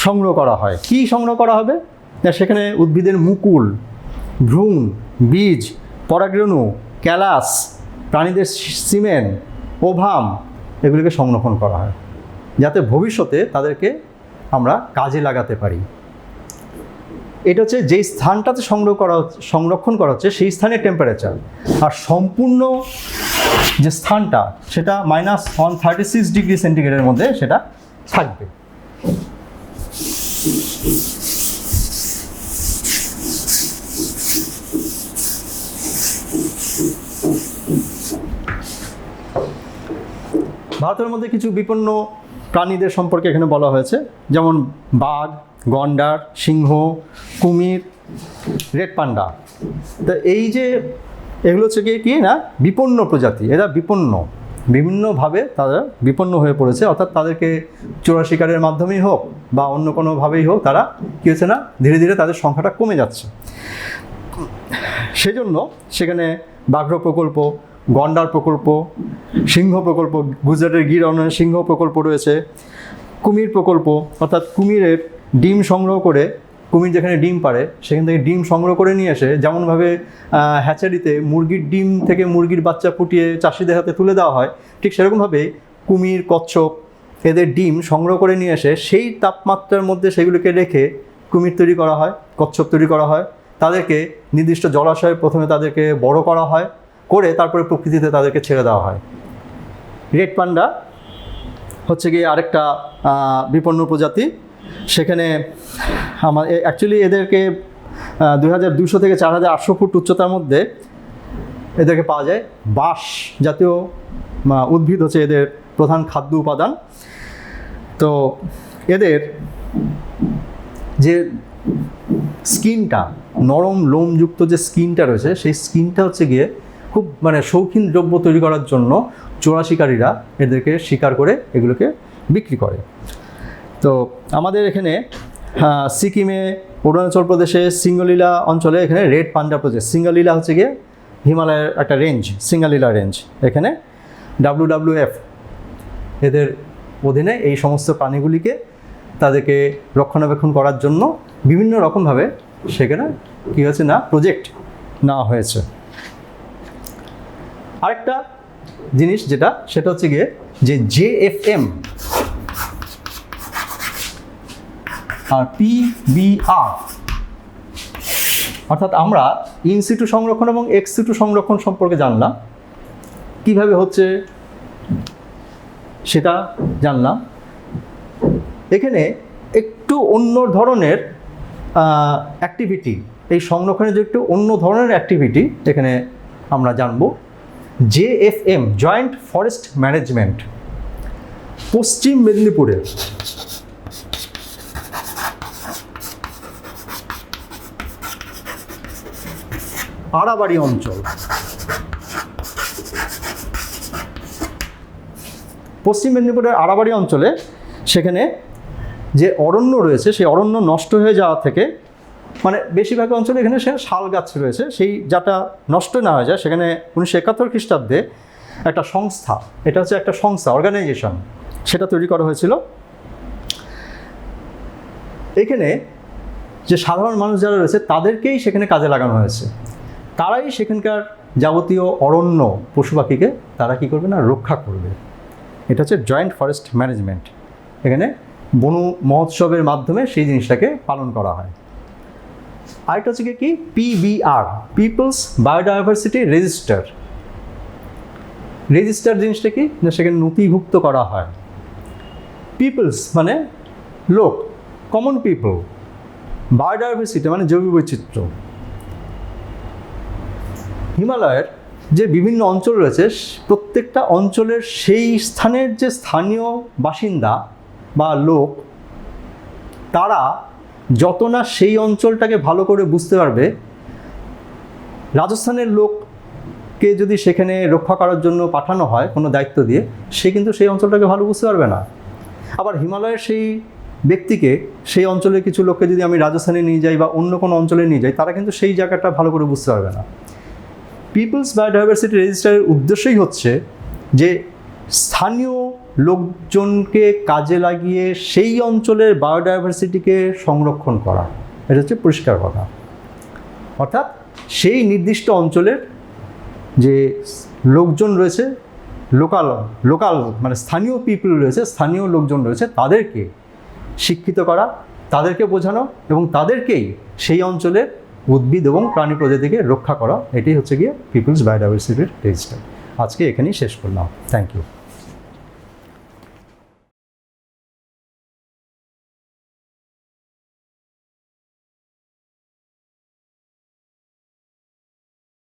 সংগ্রহ করা হয়। কি সংগ্রহ করা হবে না, সেখানে উদ্ভিদের মুকুল, ভ্রূণ, বীজ, পরাগরেণু, ক্যালাস, প্রাণীদের সিমেন, ওভাম, এগুলিকে সংরক্ষণ করা হয়, যাতে ভবিষ্যতে তাদেরকে আমরা কাজে লাগাতে পারি। এটা হচ্ছে যেই স্থানটাতে সংরক্ষণ করা হচ্ছে সেই স্থানের টেম্পারেচার, আর সম্পূর্ণ যে স্থানটা সেটা -136 ডিগ্রি সেন্টিগ্রেডের মধ্যে সেটা থাকবে। ভারতের মধ্যে কিছু বিপন্ন প্রাণীদের সম্পর্কে এখানে বলা হয়েছে, যেমন বাঘ, গন্ডার, সিংহ, কুমির, রেড পান্ডা। তো এই যে এগুলো হচ্ছে কি না বিপন্ন প্রজাতি, এরা বিপন্ন, বিভিন্নভাবে তারা বিপন্ন হয়ে পড়েছে, অর্থাৎ তাদেরকে চোরা শিকারের মাধ্যমেই হোক বা অন্য কোনোভাবেই হোক তারা কী হচ্ছে না ধীরে ধীরে তাদের সংখ্যাটা কমে যাচ্ছে। সেজন্য সেখানে বাঘ্র প্রকল্প, গন্ডার প্রকল্প, সিংহ প্রকল্প, গুজরাটের গির অরণ্যে সিংহ প্রকল্প রয়েছে, কুমির প্রকল্প, অর্থাৎ কুমিরের ডিম সংগ্রহ করে, কুমির যেখানে ডিম পাড়ে সেখান থেকে ডিম সংগ্রহ করে নিয়ে এসে, যেমনভাবে হ্যাচারিতে মুরগির ডিম থেকে মুরগির বাচ্চা ফুটিয়ে চাষিদের হাতে তুলে দেওয়া হয়, ঠিক সেরকমভাবে কুমির, কচ্ছপ এদের ডিম সংগ্রহ করে নিয়ে এসে সেই তাপমাত্রার মধ্যে সেগুলোকে রেখে কুমির তৈরি করা হয়, কচ্ছপ তৈরি করা হয়। তাদেরকে নির্দিষ্ট জলাশয়ে প্রথমে তাদেরকে বড় করা হয়, করে তারপরে প্রকৃতিতে তাদেরকে ছেড়ে দেওয়া হয়। রেড পান্ডা হচ্ছে গিয়ে আরেকটা বিপন্ন প্রজাতি। সেখানে অ্যাকচুয়ালি এদেরকে 2200 থেকে 4800 ফুট উচ্চতার মধ্যে এদেরকে পাওয়া যায়। বাঁশ জাতীয় উদ্ভিদ হচ্ছে এদের প্রধান খাদ্য উপাদান। তো এদের যে স্কিনটা, নরম লোমযুক্ত যে স্কিনটা রয়েছে, সেই স্কিনটা হচ্ছে গিয়ে খুব শৌখিন দ্রব্য তৈরি করার জন্য চোরা শিকারীরা এদেরকে শিকার করে এগুলোকে বিক্রি করে। তো আমাদের এখানে সিকিমে, অরুণাচল প্রদেশে, সিঙ্গলীলা অঞ্চলে এখানে রেড পান্ডা প্রজেক্ট, সিঙ্গলীলা হচ্ছে গিয়ে হিমালয়ের একটা রেঞ্জ, সিঙ্গলীলা রেঞ্জ, এখানে WWF এদের অধীনে এই সমস্ত প্রাণীগুলিকে তাদেরকে রক্ষণাবেক্ষণ করার জন্য বিভিন্ন রকমভাবে সেখানে কী হয়েছে না প্রজেক্ট নেওয়া হয়েছে। আরেকটা জিনিস যেটা সেটা হচ্ছে গিয়ে যে JFM আর PBR, অর্থাৎ আমরা ইনসিটু সংরক্ষণ এবং এক্সিটু সংরক্ষণ সম্পর্কে জানলাম, কিভাবে হচ্ছে সেটা জানলাম। এখানে একটু অন্য ধরনের অ্যাক্টিভিটি, এই সংরক্ষণের যে একটু অন্য ধরনের অ্যাক্টিভিটি এখানে আমরা জানব। JFM, জয়েন্ট ফরেস্ট ম্যানেজমেন্ট, পশ্চিম মেদিনীপুরের আড়াবাড়ি অঞ্চল, পশ্চিম মেদিনীপুরের আড়াবাড়ি অঞ্চলে সেখানে যে অরণ্য রয়েছে, সেই অরণ্য নষ্ট হয়ে যাওয়া থেকে, বেশিরভাগ অঞ্চলে এখানে সে শাল গাছ রয়েছে, সেই যাটা নষ্ট না হয়ে যায় সেখানে 1971 খ্রিস্টাব্দে একটা সংস্থা, এটা হচ্ছে একটা সংস্থা, অর্গানাইজেশন, সেটা তৈরি করা হয়েছিল। এখানে যে সাধারণ মানুষ যারা রয়েছে তাদেরকেই সেখানে কাজে লাগানো হয়েছে। তারাই সেখানকার যাবতীয় অরণ্য পশু পাখিকে তারা কী করবে না রক্ষা করবে। এটা হচ্ছে জয়েন্ট ফরেস্ট ম্যানেজমেন্ট। এখানে বন মহোৎসবের মাধ্যমে সেই জিনিসটাকে পালন করা হয়। আরেকটা হচ্ছে কি PBR, peoples biodiversity register. Register জিনিসটা কি না সেখানে নথিভুক্ত করা হয়। পিপলস লোক, কমন পিপল, বায়োডাইভার্সিটি জৈব বৈচিত্র্য। হিমালয়ের যে বিভিন্ন অঞ্চল রয়েছে, প্রত্যেকটা অঞ্চলের সেই স্থানের যে স্থানীয় বাসিন্দা বা লোক, তারা যত না সেই অঞ্চলটাকে ভালো করে বুঝতে পারবে, রাজস্থানের লোককে যদি সেখানে রক্ষা করার জন্য পাঠানো হয় কোনো দায়িত্ব দিয়ে, সে কিন্তু সেই অঞ্চলটাকে ভালো বুঝতে পারবে না। আবার হিমালয়ের সেই ব্যক্তিকে, সেই অঞ্চলের কিছু লোককে যদি আমি রাজস্থানে নিয়ে যাই বা অন্য কোনো অঞ্চলে নিয়ে যাই, তারা কিন্তু সেই জায়গাটা ভালো করে বুঝতে পারবে না। পিপলস বায়োডাইভার্সিটি রেজিস্টারের উদ্দেশ্যই হচ্ছে যে স্থানীয় লোকজনকে কাজে লাগিয়ে সেই অঞ্চলের বায়োডাইভার্সিটিকে সংরক্ষণ করা। এটা হচ্ছে পরিষ্কার কথা। অর্থাৎ সেই নির্দিষ্ট অঞ্চলের যে লোকজন রয়েছে, লোকাল স্থানীয় পিপল রয়েছে, স্থানীয় লোকজন রয়েছে, তাদেরকে শিক্ষিত করা, তাদেরকে বোঝানো এবং তাদেরকেই সেই অঞ্চলের উদ্ভিদ এবং প্রাণী প্রজাতিকে রক্ষা করা, এটাই হচ্ছে গিয়ে পিপলস বায়োডাইভার্সিটির রেজিস্টার। আজকে এখানেই শেষ করলাম। Thank you.